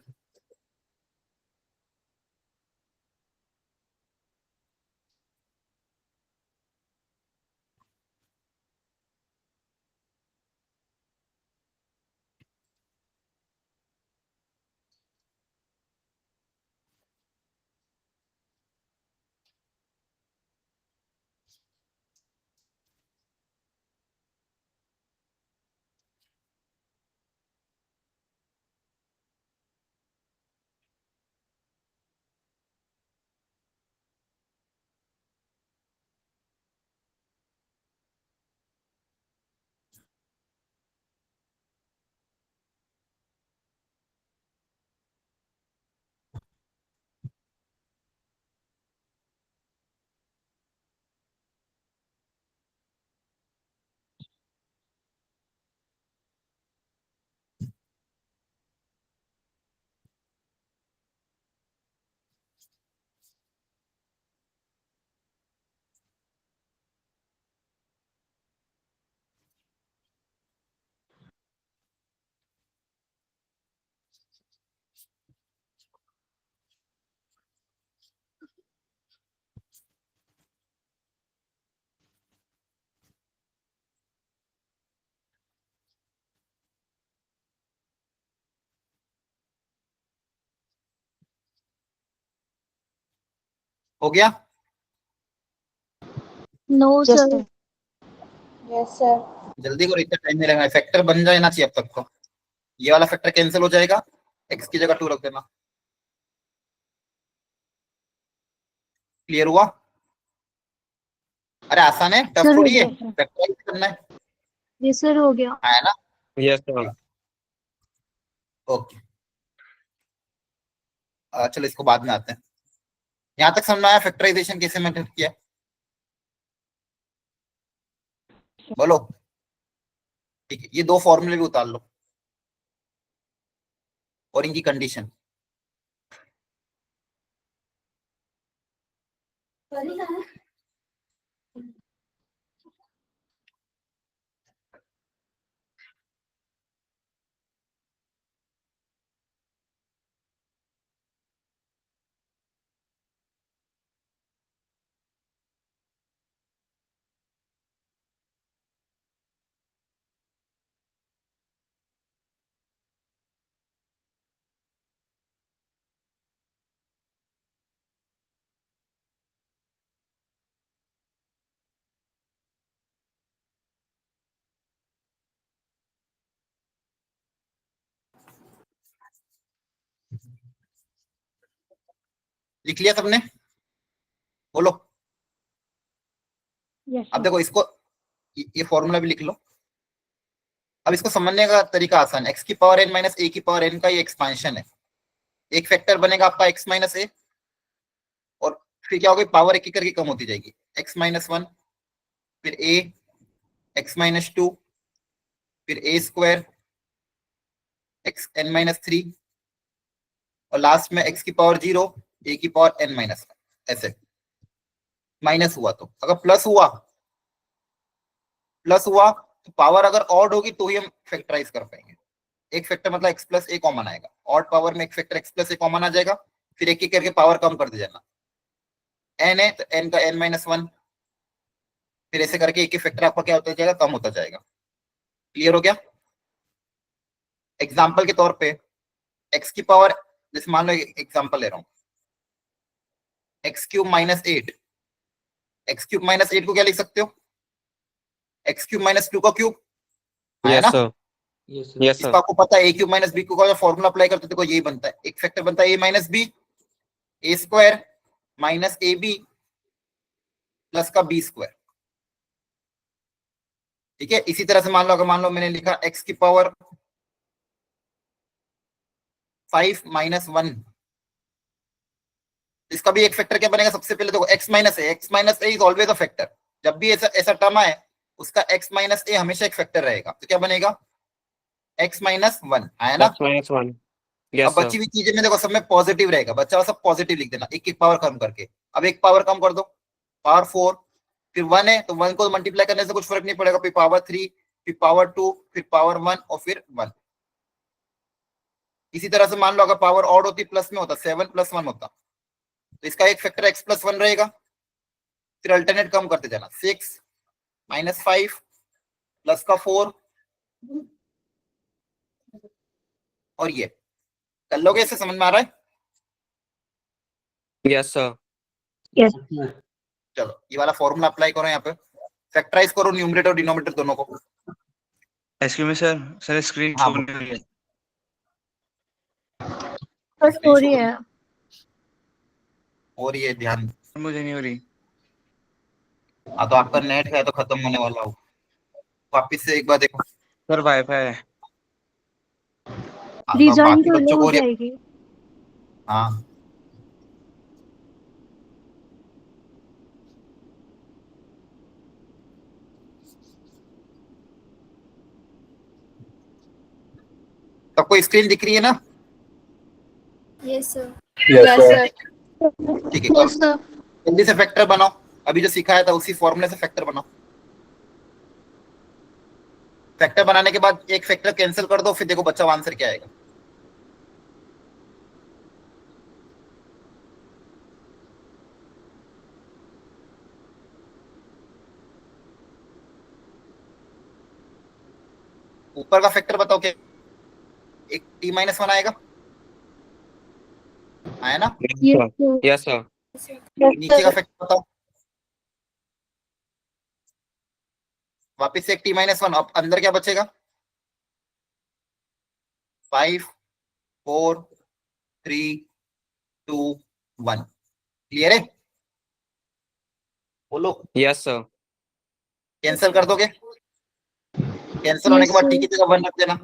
हो गया? No Yes, sir. sir. Yes, sir. जल्दी करो, इतना टाइम नहीं लगेगा, फैक्टर बन जाना चाहिए अब तक तो। ये वाला फैक्टर कैंसिल हो जाएगा, x की जगह 2 रख देना। क्लियर हुआ? अरे आसान है, टफ सर, थोड़ी है, yes, sir. फैक्टराइज करना है। ये सर हो गया। है ना? Yes, sir. ओके, चलो इसको बाद में आते हैं। यहाँ तक समझ में आया फैक्टराइजेशन कैसे मेथड किया? बोलो। ठीक है, ये दो फॉर्मूले भी उतार लो और इनकी कंडीशन। लिख लिया सबने? बोलो। Yes, अब sir. देखो इसको, ये फॉर्मूला भी लिख लो। अब इसको समझने का तरीका आसान है। x की पावर n माइनस a की पावर n का ये एक्सपांशन है। एक फैक्टर बनेगा आपका x माइनस a, और फिर क्या होगा, पावर एक एक करके कम होती जाएगी। x माइनस 1, फिर a, x माइनस 2, फिर a square, x n minus 3, और लास्ट में x की पावर 0, a की पावर n माइनस 1। ऐसे माइनस हुआ तो, अगर प्लस हुआ तो पावर अगर ऑड होगी तो ही हम फैक्टराइज कर पाएंगे। एक फैक्टर मतलब x प्लस a कॉमन आएगा, ऑड पावर में एक factor x plus a common आ जाएगा, फिर एक एक करके पावर कम कर दे जाना। n है तो n का n माइनस 1, फिर ऐसे करके एक एक फैक्टर आपका क्या होता जाएगा, कम होता जाएगा। क्लियर हो गया? एग्जाम्पल के तौर पे x की पावर, जैसे मान लो एग्जाम्पल ले रहा हूँ, x cube minus 8, x cube minus 8 को क्या लिख सकते हो, एक्स क्यूब माइनस 2 का क्यूब, है Yes, ना? sir. Yes, sir. Yes, इसको sir. आपको पता है a क्यूब माइनस बी का फॉर्मूला अप्लाई करते देखो यही बनता है। एक फैक्टर बनता है a minus B, A square minus A B plus का बी स्क्वायर। ठीक है, इसी तरह से मान लो, अगर मान लो मैंने लिखा x की पावर 5 माइनस 1, इसका भी एक फैक्टर क्या बनेगा, सबसे पहले देखो x minus A is always a factor. जब भी ऐसा ऐसा टर्म आए उसका x माइनस ए हमेशा एक फैक्टर रहेगा, तो क्या बनेगा, x माइनस 1, है ना? X minus 1. अब Yes, sir. बची हुई चीजें में देखो सब में पॉजिटिव रहेगा, बच्चा सब पॉजिटिव लिख देना, एक एक पावर कम करके। अब एक पावर कम कर दो, पावर 4, फिर 1 है तो 1 को मल्टीप्लाई करने से कुछ फर्क नहीं पड़ेगा, फिर पावर 3, फिर पावर 2, फिर पावर 1 और फिर 1। इसी तरह से मान लो अगर पावर ऑड होती प्लस में होता, 7 प्लस 1 होता, तो इसका एक फैक्टर x प्लस 1 रहेगा, फिर अल्टरनेट कम करते जाना, 6 माइनस 5 प्लस का 4, और ये कर लोगे, इससे समझ में आ रहा है? Yes, sir. Yes, sir. चलो ये वाला फॉर्मूला अप्लाई करो, यहाँ पे फैक्टराइज करो न्यूमरेटर और डिनोमिनेटर दोनों को। एक्सक्यूज मी सर स्क्रीन हाँ, शो नहीं हो रही है। बस हो रही है। और ये ध्यान, मुझे नहीं हो रही। हाँ तो आपका नेट है तो खत्म होने वाला हो, वापिस से एक बार देखो। सर वाईफाई है। हाँ, तो रिजॉइन बाकी कर बच्चों लो, को हो जाएगी। हाँ सबको स्क्रीन दिख रही है ना? Yes, sir. Yes, sir. ठीक है, यस सर। जल्दी से फैक्टर बनाओ, अभी जो सिखाया था उसी फॉर्मूले से फैक्टर बनाओ। फैक्टर बनाने के बाद एक फैक्टर कैंसिल कर दो, फिर देखो बच्चा आंसर क्या आएगा। ऊपर का फैक्टर बताओ क्या, एक t माइनस 1 आएगा, आया ना? Yes, sir. Yes, sir. Yes, नीचे का sir. फैक्टर बताओ। वापिस से एक t माइनस वन, अब अंदर क्या बचेगा? 5 4 3 2 1। क्लियर है? बोलो। Yes, sir. कैंसिल कर दोगे? कैंसिल होने के Yes, बाद sir. t की जगह 1 रख देना।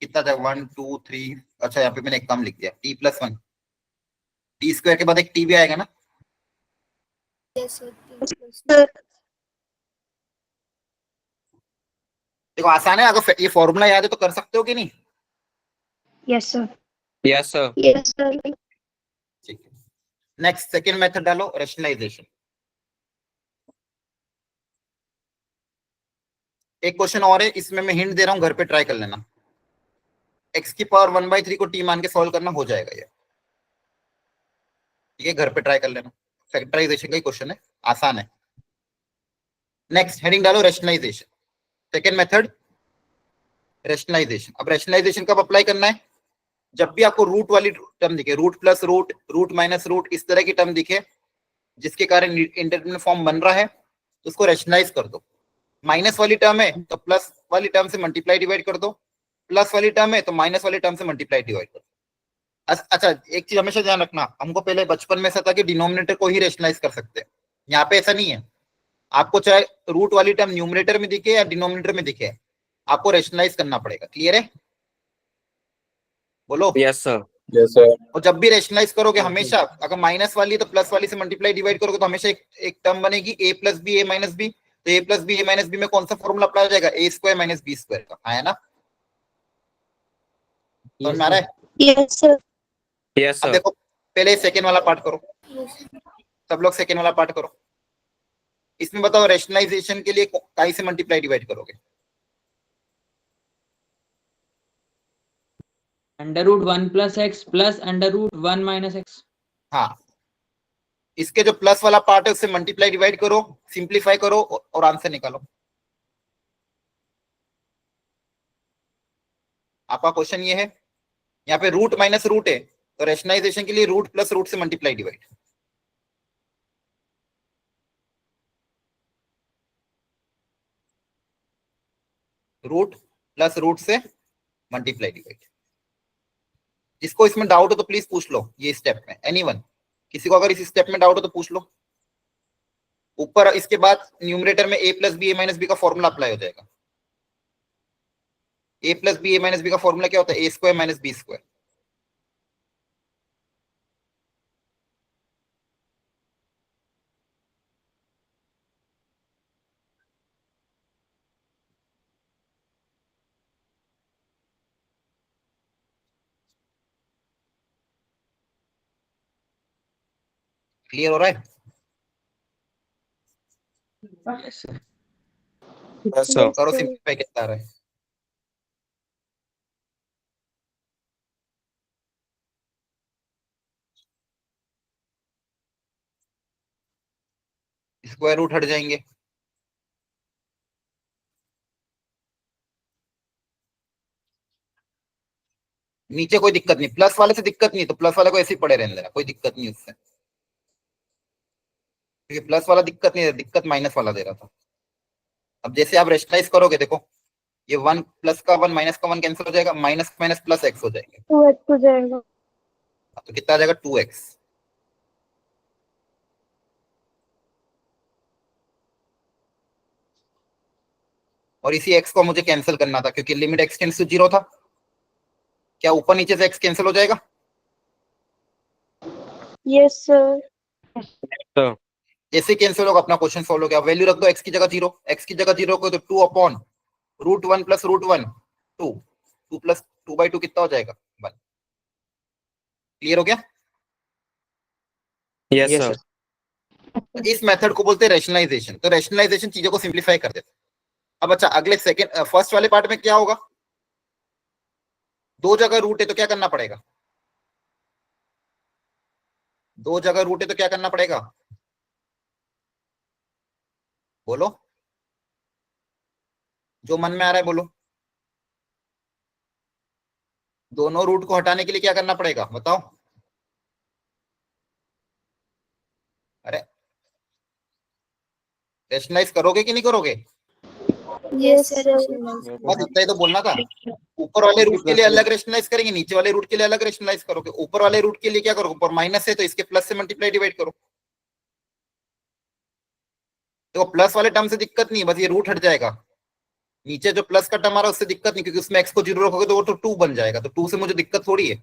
कितना था? 1 2 3। अच्छा यहाँ पे मैंने एक कम लिख दिया, t प्लस 1। टी स्क्वायर के बाद एक t भी आएगा ना? Yes, sir. Sir. देखो आसान है, अगर ये फॉर्मूला याद है तो कर सकते हो कि नहीं? Yes, sir. Yes, sir. Yes, sir. ठीक है। नेक्स्ट सेकंड मेथड डालो, रैशनलाइजेशन। एक क्वेश्चन और है, इसमें मैं हिंट दे रहा हूं, घर पे ट्राई कर लेना। x की पावर 1/3 को t मान के सॉल्व करना हो जाएगा ये। ठीक है, घर पे ट्राई कर लेना। फैक्टराइजेशन का ही क्वेश्चन है, आसान है। नेक्स्ट हेडिंग डालो, रैशनलाइजेशन। Second method rationalisation. अब रैशनलाइजेशन कब अप्लाई करना है? जब भी आपको रूट वाली टर्म दिखे, root plus root, root minus root, इस तरह की टर्म दिखे जिसके कारण इंटरमिडिएट फॉर्म बन रहा है, तो उसको रैशनलाइज कर दो। माइनस वाली टर्म है तो प्लस वाली टर्म से मल्टीप्लाई डिवाइड कर दो, प्लस वाली टर्म है तो माइनस वाली टर्म से मल्टीप्लाई डिवाइड कर दो। अच्छा, एक चीज हमेशा ध्यान रखना, हमको पहले बचपन में ऐसा था कि डिनोमिनेटर को ही रैशनलाइज कर सकते हैं। यहाँ पे ऐसा नहीं है। आपको चाहे रूट वाली टर्म न्यूमरेटर में दिखे या डिनोमिनेटर में दिखे, आपको रैशनलाइज करना पड़ेगा। क्लियर है? बोलो। Yes, sir. और जब भी रैशनलाइज करोगे हमेशा, अगर माइनस वाली तो प्लस वाली से मल्टीप्लाई डिवाइड करोगे तो हमेशा एक टर्म बनेगी a plus B A minus B. तो a plus B A minus B में कौन सा फॉर्मूला अप्लाई हो जाएगा? a square minus B square का। आया ना? समझ में आ रहा है? Yes, sir. Yes, अब sir. देखो, पहले सेकेंड वाला पार्ट करो, सब लोग सेकेंड वाला पार्ट करो। इसमें बताओ रैशनलाइजेशन के लिए काई से मल्टीप्लाई डिवाइड करोगे? √1 + x प्लस √1 - x। हाँ, इसके जो प्लस वाला पार्ट है उससे मल्टीप्लाई डिवाइड करो, सिंप्लीफाई करो और आंसर निकालो। आपका क्वेश्चन ये है, यहाँ पे रूट माइनस रूट है तो रैशनलाइजेशन के लिए रूट प्लस रूट से multiply divide. Root plus root से मल्टीप्लाई डिवाइड। जिसको इसमें डाउट हो तो प्लीज पूछ लो ये स्टेप में, एनीवन। किसी को अगर इस स्टेप में डाउट हो तो पूछ लो। ऊपर इसके बाद न्यूमरेटर में a plus B A minus B का फॉर्मूला अप्लाई हो जाएगा। a plus B A minus B का फॉर्मूला क्या होता है? a square minus B square. Clear हो रहा है? Yes, sir. Yes, sir. करो सिंप्लीफाई कितना आ रहा है? स्क्वायर रूट हट जाएंगे। नीचे कोई दिक्कत नहीं, प्लस वाले से दिक्कत नहीं, तो प्लस वाले को ऐसे ही पड़े रहने देना, कोई दिक्कत नहीं उससे। क्योंकि प्लस वाला दिक्कत नहीं, दिक्कत माइनस वाला दे रहा था। अब जैसे आप रेशनलाइज करोगे, देखो ये 1 प्लस का 1 माइनस का 1 कैंसिल हो जाएगा, माइनस माइनस प्लस एक्स हो जाएंगे। 2x हो जाएगा. तो कितना आ जाएगा? 2x। और इसी x को मुझे कैंसिल करना था क्योंकि लिमिट x टेंड्स टू 0 था। क्या ऊपर नीचे से x कैंसिल हो जाएगा? Yes, sir. Sir. जैसे कैंसिल होगा अपना क्वेश्चन सॉल्व हो गया। वैल्यू रख दो x की जगह 0, x की जगह 0 को तो 2 अपॉन √1 प्लस √1 2, 2 प्लस 2/2 कितना हो जाएगा? 1। क्लियर हो गया? Yes, sir. इस मेथड को बोलते हैं रैशनलाइजेशन। तो रैशनलाइजेशन चीजों को सिंप्लीफाई कर देता है। अब अच्छा, अगले सेकंड फर्स्ट वाले पार्ट में क्या होगा? दो जगह रूट है तो क्या करना पड़ेगा? दो जगह रूट है तो क्या करना पड़ेगा? बोलो, जो मन में आ रहा है बोलो। दोनों रूट को हटाने के लिए क्या करना पड़ेगा बताओ? रेशनलाइज करोगे कि नहीं करोगे? Yes, sir. sir. बस इतना ही तो बोलना था। ऊपर वाले रूट के लिए अलग रेशनलाइज करेंगे, नीचे वाले रूट के लिए अलग रेशनलाइज करोगे। ऊपर वाले रूट के लिए क्या करोगे? ऊपर माइनस है तो इसके प्लस से मल्टीप्लाई डिवाइड करो। तो प्लस वाले टर्म से दिक्कत नहीं है, बस ये रूट हट जाएगा। नीचे जो प्लस का टर्म आ रहा है उससे दिक्कत नहीं, क्योंकि उसमें एक्स को 0 रखोगे तो वो तो 2 बन जाएगा, तो 2 से मुझे दिक्कत थोड़ी है।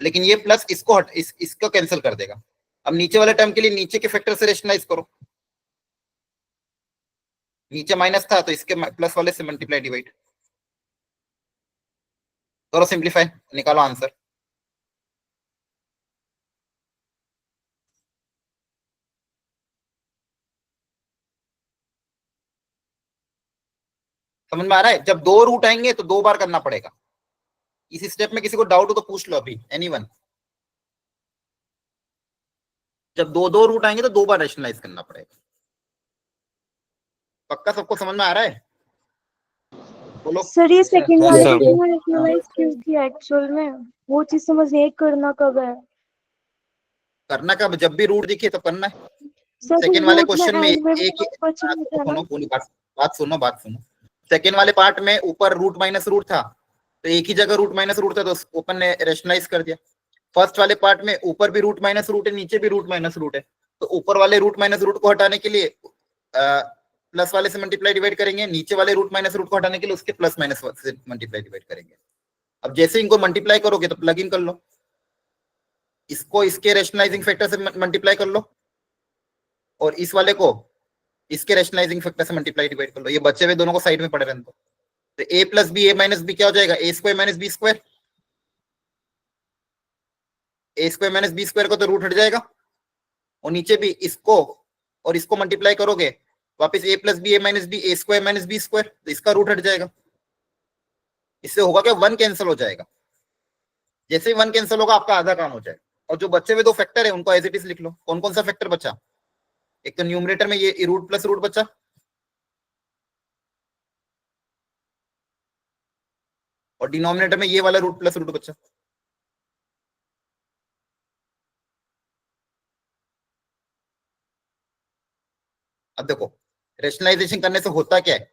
लेकिन ये प्लस इसको इसको कैंसिल कर देगा। अब नीचे वाले टर्म के लिए नीचे के फैक्टर से रेशनलाइज करो। नीचे माइनस था तो इसके प्लस वाले से मल्टीप्लाई डिवाइड करो, सिंप्लीफाई, निकालो आंसर। समझ में आ रहा है? जब 2 रूट आएंगे तो 2 बार करना पड़ेगा। इसी स्टेप में किसी को डाउट हो तो पूछ लो अभी, एनीवन। जब 2 रूट आएंगे तो 2 बार रेशनलाइज करना पड़ेगा। पक्का सबको समझ में आ रहा है? बोलो। सर ये सेकंड Yes, वाले sir. को क्यों रेशनलाइज क्यों किया एक्चुअल में? वो चीज समझ नहीं, करना कब है? करना कब? जब भी रूट दिखे तो करना है। सर सेकंड वाले रूट में क्वेश्चन में एंड में एक ही बच रहा था ना। सुनो, पूरी बात सुनो। सेकंड वाले पार्ट में ऊपर रूट माइनस रूट था, तो एक ही जगह रूट माइनस रूट था तो ओपन ने रेशनलाइज कर दिया। फर्स्ट वाले पार्ट में ऊपर भी रूट माइनस रूट है, नीचे भी रूट माइनस रूट है, तो ऊपर वाले रूट माइनस रूट को हटाने के लिए प्लस वाले से मल्टीप्लाई डिवाइड करेंगे, नीचे वाले रूट माइनस रूट को हटाने के लिए उसके प्लस माइनस से मल्टीप्लाई डिवाइड करेंगे। अब जैसे इनको मल्टीप्लाई करोगे तो प्लग इन कर लो, इसको इसके रेशनलाइजिंग फैक्टर से मल्टीप्लाई कर लो, और इस वाले को इसके रेशनलाइजिंग फैक्टर से मल्टीप्लाई डिवाइड कर लो। ये बचे हुए दोनों को साइड में पड़े रहने दो। तो a plus B, a minus B क्या हो जाएगा? A square minus B square. A square minus B square को तो रूट हट जाएगा, और नीचे भी इसको और इसको मल्टीप्लाई करोगे वापस a plus B, A minus B, A square minus B square, तो इसका रूट हट जाएगा। इससे होगा क्या? 1 कैंसिल हो जाएगा। जैसे ही 1 कैंसिल होगा आपका आधा काम हो जाएगा। और जो बचे हुए 2 फैक्टर है उनको एज इट इज लिख लो। कौन कौन सा फैक्टर बचा? एक तो न्यूमरेटर में ये रूट प्लस रूट बचा, और डिनोमिनेटर में ये वाला रूट प्लस रूट बचा। अब देखो रेशनलाइजेशन करने से होता क्या है,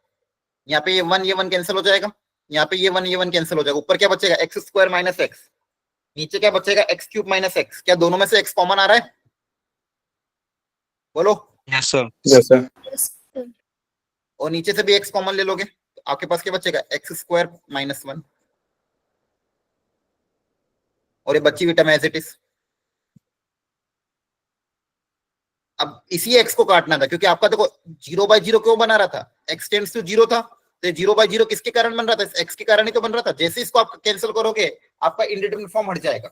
यहाँ पे ये 1 कैंसिल हो जाएगा, यहाँ पे ये 1 कैंसिल हो जाएगा। ऊपर क्या बचेगा? X square minus x. नीचे क्या बचेगा? X cube minus x. क्या दोनों में से एक्स कॉमन आ रहा है? बोलो। Yes, sir. Yes, sir. Yes, sir. और नीचे से भी एक्स कॉमन ले लोगे तो आपके पास क्या बचेगा? एक्स स्क्वायर माइनस 1, और ये बची हुई टर्म एज इट इज। अब इसी एक्स को काटना था, क्योंकि आपका देखो 0/0 क्यों बना रहा था? एक्स टेंड्स टू 0 था, तो 0/0 किसके कारण बन रहा था? एक्स के कारण ही तो बन रहा था। जैसे इसको आप कैंसिल करोगे आपका इंडिटरमिनेट फॉर्म हट जाएगा।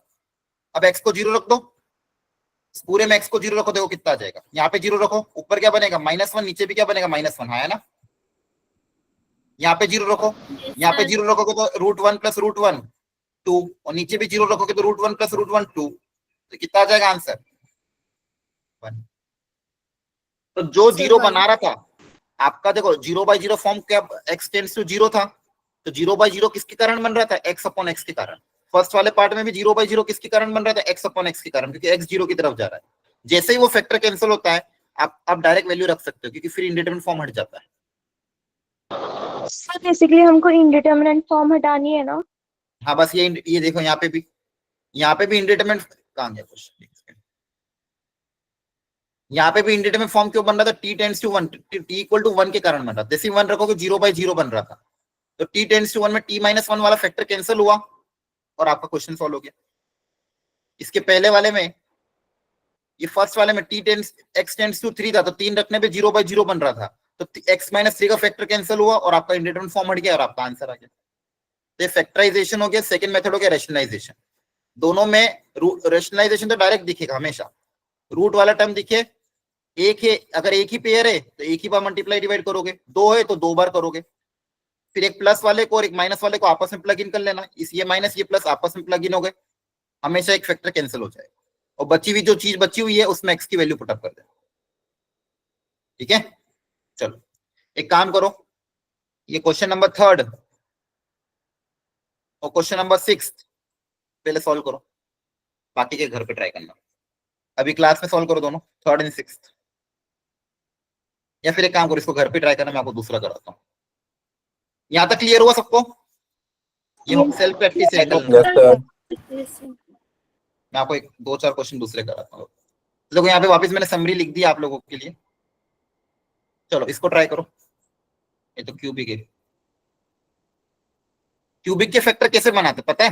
अब एक्स को 0 रख दो, पूरे में एक्स को 0 रखो, देखो कितना आ जाएगा। यहाँ पे 0 रखो, ऊपर क्या बनेगा? -1, नीचे भी क्या बनेगा? -1, है ना? यहाँ पे 0 रखो, यहाँ पे 0 रखोगे तो √1 + √1 2, और नीचे भी 0 रखोगे तो √1 + √1 2, तो कितना आ जाएगा आंसर? 1। तो जो 0 बना रहा था आपका, देखो 0/0 फॉर्म क्या? एक्स टेंड्स टू 0 था, तो 0/0 किसके कारण बन रहा था? एक्स अपॉन एक्स के कारण। फर्स्ट वाले पार्ट में भी 0/0 किसके कारण बन रहा था? एक्स अपॉन एक्स के कारण, क्योंकि एक्स 0 की तरफ जा रहा है। जैसे ही वो फैक्टर कैंसिल होता है आप डायरेक्ट वैल्यू रख सकते हो, क्योंकि फिर इंडिटरमिनेट फॉर्म हट जाता है। सर बेसिकली हमको इंडिटरमिनेट फॉर्म हटानी है ना? हाँ बस ये देखो, यहाँ पे भी इंडिटरमिनेट कहाँ गया क्वेश्चन? यहाँ पे भी इंडिटरमिनेट फॉर्म क्यों बन रहा था? t टेंड्स टू 1, t = 1 के कारण बन रहा था। जैसे 1 रखोगे 0/0 बन रहा था, तो t टेंड्स टू 1 में t-1 वाला फैक्टर कैंसिल हुआ और आपका क्वेश्चन सॉल्व हो गया। इसके पहले वाले में, ये फर्स्ट वाले में x टेंड्स टू 3 था, तो 3 रखने पे 0/0 बन रहा था, तो x - 3 का फैक्टर कैंसिल हुआ और आपका इंडिटरमिनेट फॉर्म हट गया और आपका आंसर आ गया। तो फैक्टराइजेशन हो गया, सेकंड मेथड हो गया रेशनलाइजेशन। दोनों में रेशनलाइजेशन तो डायरेक्ट दिखेगा हमेशा, रूट वाला टर्म दिखे एक है, अगर एक ही पेयर है तो एक ही बार मल्टीप्लाई डिवाइड करोगे, 2 है तो 2 बार करोगे। फिर एक प्लस वाले को और एक माइनस वाले को आपस में प्लग इन कर लेना, इस ये माइनस ये प्लस आपस में प्लग इन हो गए, हमेशा एक फैक्टर कैंसिल हो जाएगा, और बची हुई जो चीज बची हुई है उसमें एक्स की वैल्यू पुटअप कर देना। ठीक है, चलो एक काम करो, ये क्वेश्चन नंबर 3 और क्वेश्चन नंबर 6 पहले सॉल्व करो, बाकी के घर पे ट्राई करना। अभी क्लास में सॉल्व करो दोनों, 3rd और 6th। या फिर एक काम करो, इसको घर पे ट्राई करना, मैं आपको दूसरा कराता हूँ। यहाँ तक क्लियर हुआ सबको? ये सेल्फ प्रैक्टिस है कल। Yes, sir. मैं आपको एक 2-4 क्वेश्चन दूसरे कराता हूँ। देखो यहाँ पे वापस मैंने समरी लिख दी आप लोगों के लिए। चलो इसको ट्राई करो। ये तो क्यूबिक है। क्यूबिक के फैक्टर कैसे बनाते पता है?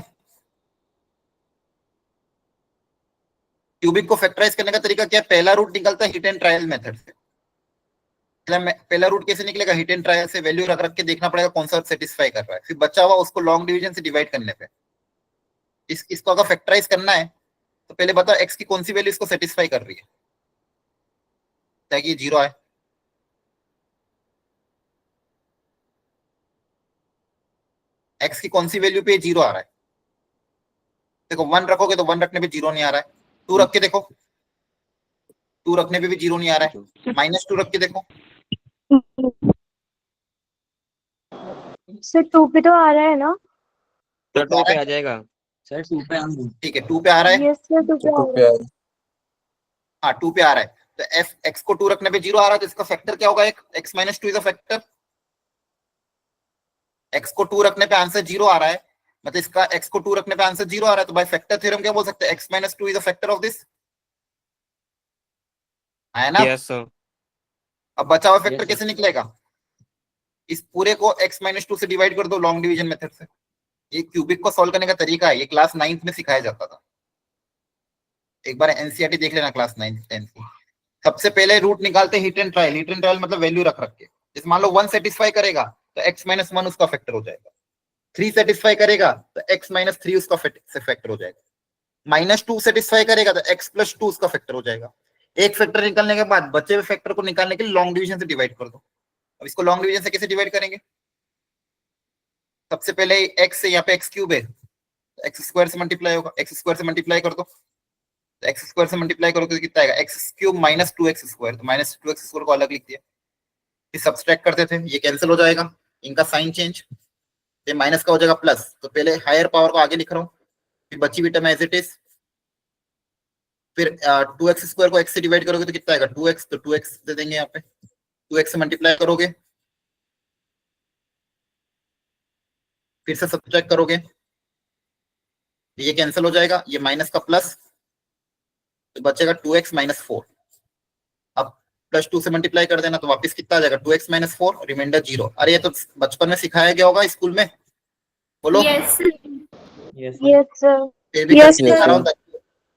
क्यूबिक को फैक्टराइज करने का तरीका क्या है? पहला रूट निकलता है हिट एंड ट्रायल मेथड से। पहला रूट कैसे निकलेगा? हिट एंड ट्रायल से वैल्यू रख रख के देखना पड़ेगा कौन सा सेटिस्फाई कर रहा है, फिर बचा हुआ उसको लॉन्ग डिवीजन से डिवाइड करने पे। इसको अगर फैक्टराइज करना है तो पहले बताओ एक्स की कौन सी वैल्यू इसको सेटिस्फाई कर रही है ताकि ये 0 आए। एक्स की कौन सी वैल्यू पे 0 आ रहा है? देखो 1 रखोगे तो 1 रखने पे 0 नहीं आ रहा है। 2 रख के देखो, 2 रखने पे भी 0 नहीं आ रहा है। -2 रख के देखो, सर 2 पे तो आ रहा है ना? सर 2 पे आ जाएगा। सर 2 पे आ रहा है। ठीक है 2 पे आ रहा है। यस सर 2 पे आ रहा है। हाँ 2 पे आ रहा है तो एफ एक्स को 2 रखने पे 0 आ रहा है तो इसका फैक्टर क्या होगा? एक x - 2 is a factor. x को 2 रखने पे आंसर 0 आ रहा है, मतलब इसका x को 2 रखने पे आंसर 0 आ रहा है, तो बाय फैक्टर थ्योरम क्या बोल सकते हैं? x - 2 is a factor of this, है ना? Yes sir. अब बचा हुआ फैक्टर Yes, sir. कैसे निकलेगा? इस पूरे को x - 2 से डिवाइड कर दो लॉन्ग डिवीजन मेथड से। ये क्यूबिक को सॉल्व करने का तरीका है, ये क्लास 9th में सिखाया जाता था। एक बार एनसीईआरटी देख लेना क्लास 9th 10th की। सबसे पहले रूट निकालते hit and trial. Hit and trial मतलब वैल्यू रख रख के, जैसे मान लो 1 सेटिस्फाई करेगा तो x - 1 उसका फैक्टर हो जाएगा, 3 सेटिस्फाई करेगा तो x - 3 उसका फैक्टर हो जाएगा, -2 सेटिस्फाई करेगा तो x + 2 उसका फैक्टर हो जाएगा। एक फैक्टर निकालने के बाद बचे हुए फैक्टर को निकालने के लिए लॉन्ग डिवीजन से डिवाइड कर दो। अब इसको लॉन्ग डिवीजन से कैसे डिवाइड करेंगे? सबसे पहले x से, यहाँ पे x³ है, x² से मल्टीप्लाई होगा, x² से मल्टीप्लाई कर दो, x² से मल्टीप्लाई करो तो कितना आएगा? x³ - 2x², तो -2x² को अलग लिख दिया, फिर सब्सट्रैक्ट करते थे, ये कैंसिल हो जाएगा, इनका साइन चेंज, ये माइनस का हो जाएगा प्लस, तो पहले हायर पावर को आगे लिख रहा हूँ, फिर बची हुई टर्म एज इट इज, फिर 2x² को x से डिवाइड करोगे तो कितना आएगा? 2x, तो 2x दे देंगे यहाँ पे, 2x से मल्टीप्लाई करोगे, फिर से सब्ट्रैक्ट करोगे, ये कैंसिल हो जाएगा, ये माइनस का प्लस, तो बचेगा 2x - 4। अब +2 से मल्टीप्लाई कर देना तो वापस कितना आ जाएगा? 2x - 4, reminder 0। अरे ये तो बचपन में सिखाया गया होगा स्कूल में, बोलो। Yes, sir. Yes, sir. Yes sir. फिर भी Yes, करके दिखा sir. रहा हूँ,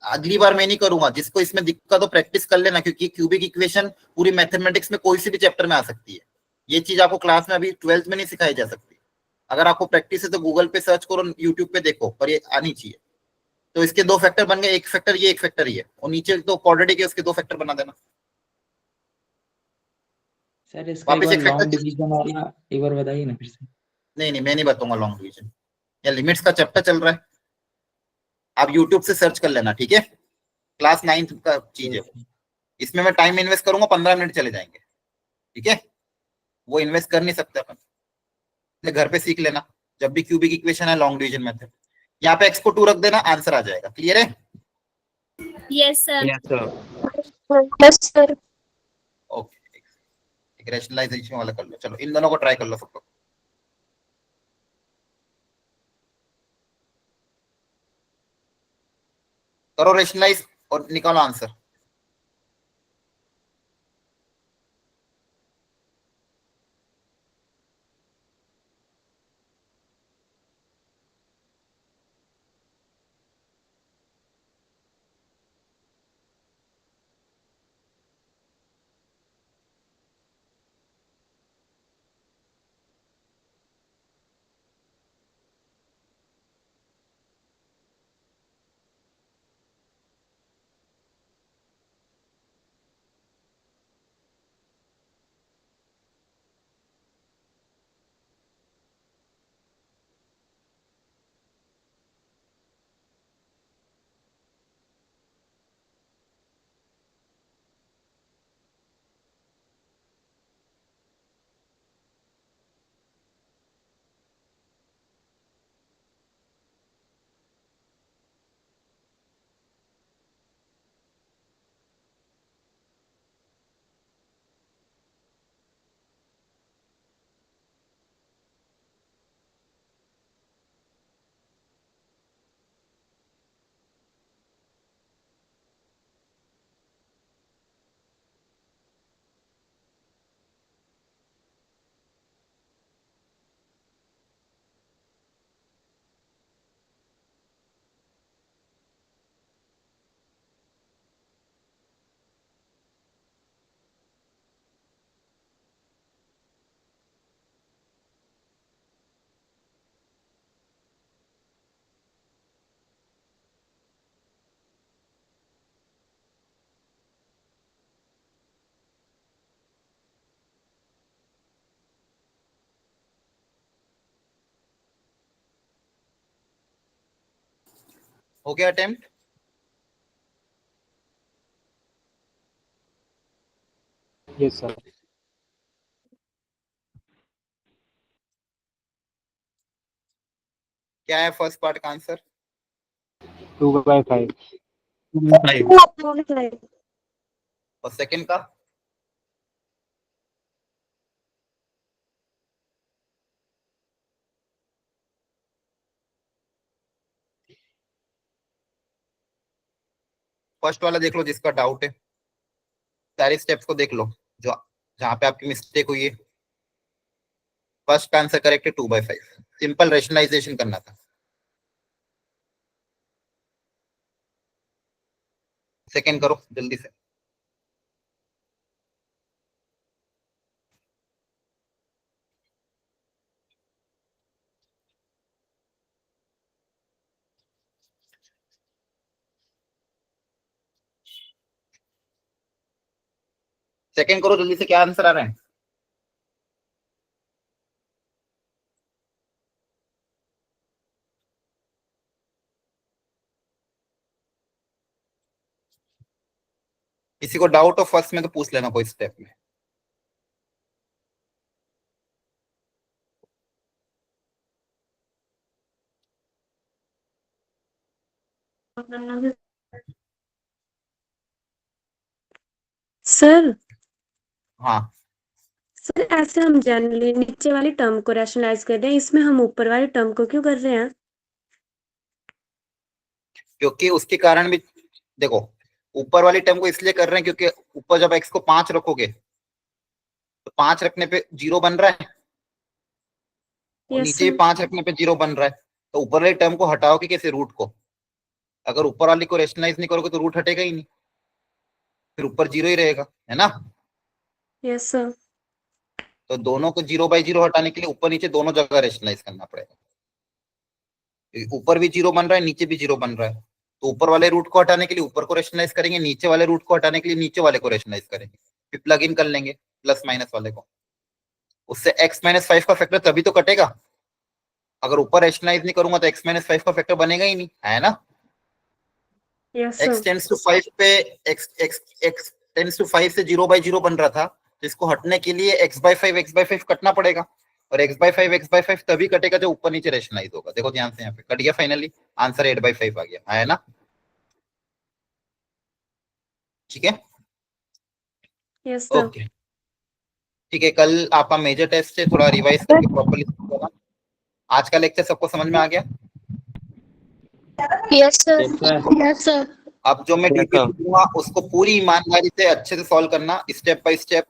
अगली बार मैं नहीं करूंगा। जिसको इसमें दिक्कत हो प्रैक्टिस कर लेना, क्योंकि क्यूबिक इक्वेशन पूरी मैथमेटिक्स में कोई सी भी चैप्टर में आ सकती है। ये चीज आपको क्लास में अभी 12th में नहीं सिखाई जा सकती। अगर आपको प्रैक्टिस है तो गूगल पे सर्च करो, यूट्यूब पे देखो, पर ये आनी चाहिए। तो इसके 2 फैक्टर बन गए, एक फैक्टर ये, एक फैक्टर ये, और नीचे तो क्वाड्रेटिक है उसके 2 फैक्टर बना देना। सर इसका एक वापस बार एक फैक्टर, लॉन्ग डिवीजन वाला एक बार बताइए ना फिर से। नहीं मैं नहीं बताऊंगा लॉन्ग डिवीजन, या लिमिट्स का चैप्टर चल रहा है, आप यूट्यूब से सर्च कर लेना, ठीक है? क्लास 9th का चीज है, Yes, sir. इसमें मैं टाइम इन्वेस्ट करूंगा, 15 मिनट चले जाएंगे, ठीक है? वो इन्वेस्ट कर नहीं सकते अपन, इसलिए घर पे सीख लेना। जब भी क्यूबिक इक्वेशन है लॉन्ग डिवीजन मेथड, यहाँ पे x को 2 रख देना, आंसर आ जाएगा। क्लियर है? Yes, sir. Yes sir. Yes sir. Okay, एक रैशनलाइजेशन वाला कर लो। चलो इन दोनों को ट्राई कर लो सब लोग। करो रैशनलाइज और निकालो आंसर। हो गया अटेम्प्ट? Yes sir. क्या है फर्स्ट पार्ट का आंसर? 2/5। और सेकंड का? फर्स्ट वाला देख लो जिसका डाउट है, सारे स्टेप्स को देख लो जो जहां पे आपकी मिस्टेक हुई है। फर्स्ट का आंसर करेक्ट है 2/5, सिंपल रेशनलाइजेशन करना था। सेकंड करो जल्दी से। सेकंड करो जल्दी से, क्या आंसर आ रहे हैं? किसी को डाउट हो फर्स्ट में तो पूछ लेना कोई स्टेप में। सर हाँ, सर ऐसे हम जनरली नीचे वाली टर्म को रैशनलाइज कर रहे हैं, इसमें हम ऊपर वाली टर्म को क्यों कर रहे हैं? क्योंकि उसके कारण भी देखो, ऊपर वाली टर्म को इसलिए कर रहे हैं क्योंकि ऊपर जब x को 5 रखोगे तो 5 रखने पे 0 बन रहा है, और Yes, नीचे भी sir. 5 रखने पे 0 बन रहा है। तो ऊपर वाली टर्म को हटाओगे कैसे? रूट को। अगर ऊपर वाली को रेशनलाइज नहीं करोगे तो रूट हटेगा ही नहीं, फिर ऊपर 0 ही रहेगा, है ना? Yes sir. तो दोनों को 0/0 हटाने के लिए ऊपर नीचे दोनों जगह रेशनलाइज करना पड़ेगा। ऊपर भी 0 बन रहा है, नीचे भी 0 बन रहा है, तो ऊपर वाले रूट को हटाने के लिए ऊपर को रेशनलाइज करेंगे, नीचे वाले रूट को हटाने के लिए नीचे वाले को रेशनलाइज करेंगे, फिर प्लग इन कर लेंगे प्लस माइनस वाले को। उससे x-5 का फैक्टर तभी तो कटेगा। अगर ऊपर रेशनलाइज नहीं करूंगा तो x-5 का फैक्टर बनेगा ही नहीं, है ना? Yes x sir. Tends to 5 पे x टेंड्स टू 5 से 0/0 बन रहा था, तो इसको हटने के लिए x/5 कटना पड़ेगा, और x/5 तभी कटेगा जब ऊपर नीचे रेशनलाइज होगा। देखो ध्यान से, यहाँ पे कट गया, फाइनली आंसर 8/5 आ गया, है ना? ठीक है, यस सर। ओके ठीक है। कल आपका मेजर टेस्ट है, थोड़ा रिवाइज करके प्रॉपर्ली करना। आज का लेक्चर सबको समझ में आ गया? Yes sir. Yes, sir. Yes sir. अब जो मैं Yes, डीपीपी sir. दूंगा उसको पूरी ईमानदारी से अच्छे से सॉल्व करना, step by step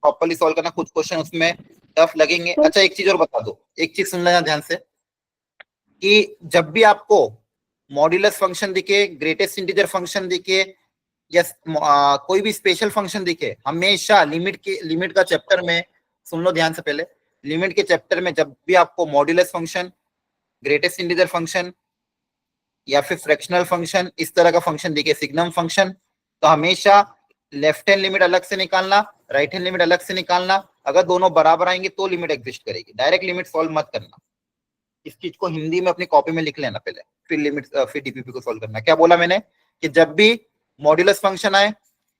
properly solve करना। कुछ क्वेश्चन उसमें टफ लगेंगे। अच्छा एक चीज और बता दो, एक चीज सुन लेना ध्यान से, कि जब भी आपको मॉड्यूलस फंक्शन दिखे, ग्रेटेस्ट इंटीजर फंक्शन दिखे, या कोई भी स्पेशल फंक्शन दिखे, हमेशा लिमिट का चैप्टर में, सुन लो ध्यान से पहले, लिमिट के चैप्टर में जब भी आपको modulus function, greatest integer function या फिर फ्रैक्शनल फंक्शन, इस तरह का फंक्शन दिखे, सिग्नम फंक्शन, तो हमेशा लेफ्ट हैंड लिमिट अलग से निकालना, राइट हैंड लिमिट अलग से निकालना। अगर दोनों बराबर आएंगे तो लिमिट एग्जिस्ट करेगी, डायरेक्ट लिमिट सॉल्व मत करना। इस चीज को हिंदी में अपनी कॉपी में लिख लेना पहले, फिर डीपीपी को सॉल्व करना। क्या बोला मैंने? कि जब भी मॉड्यूलस फंक्शन आए,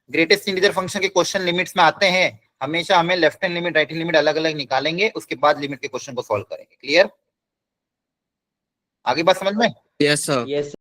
ग्रेटेस्ट इंटीजर फंक्शन के क्वेश्चन लिमिट्स में आते हैं, हमेशा हमें left hand limit, right hand limit अलग अलग निकालेंगे, उसके बाद लिमिट के क्वेश्चन को सॉल्व करेंगे। क्लियर? आगे बात समझ में? Yes, sir. Yes,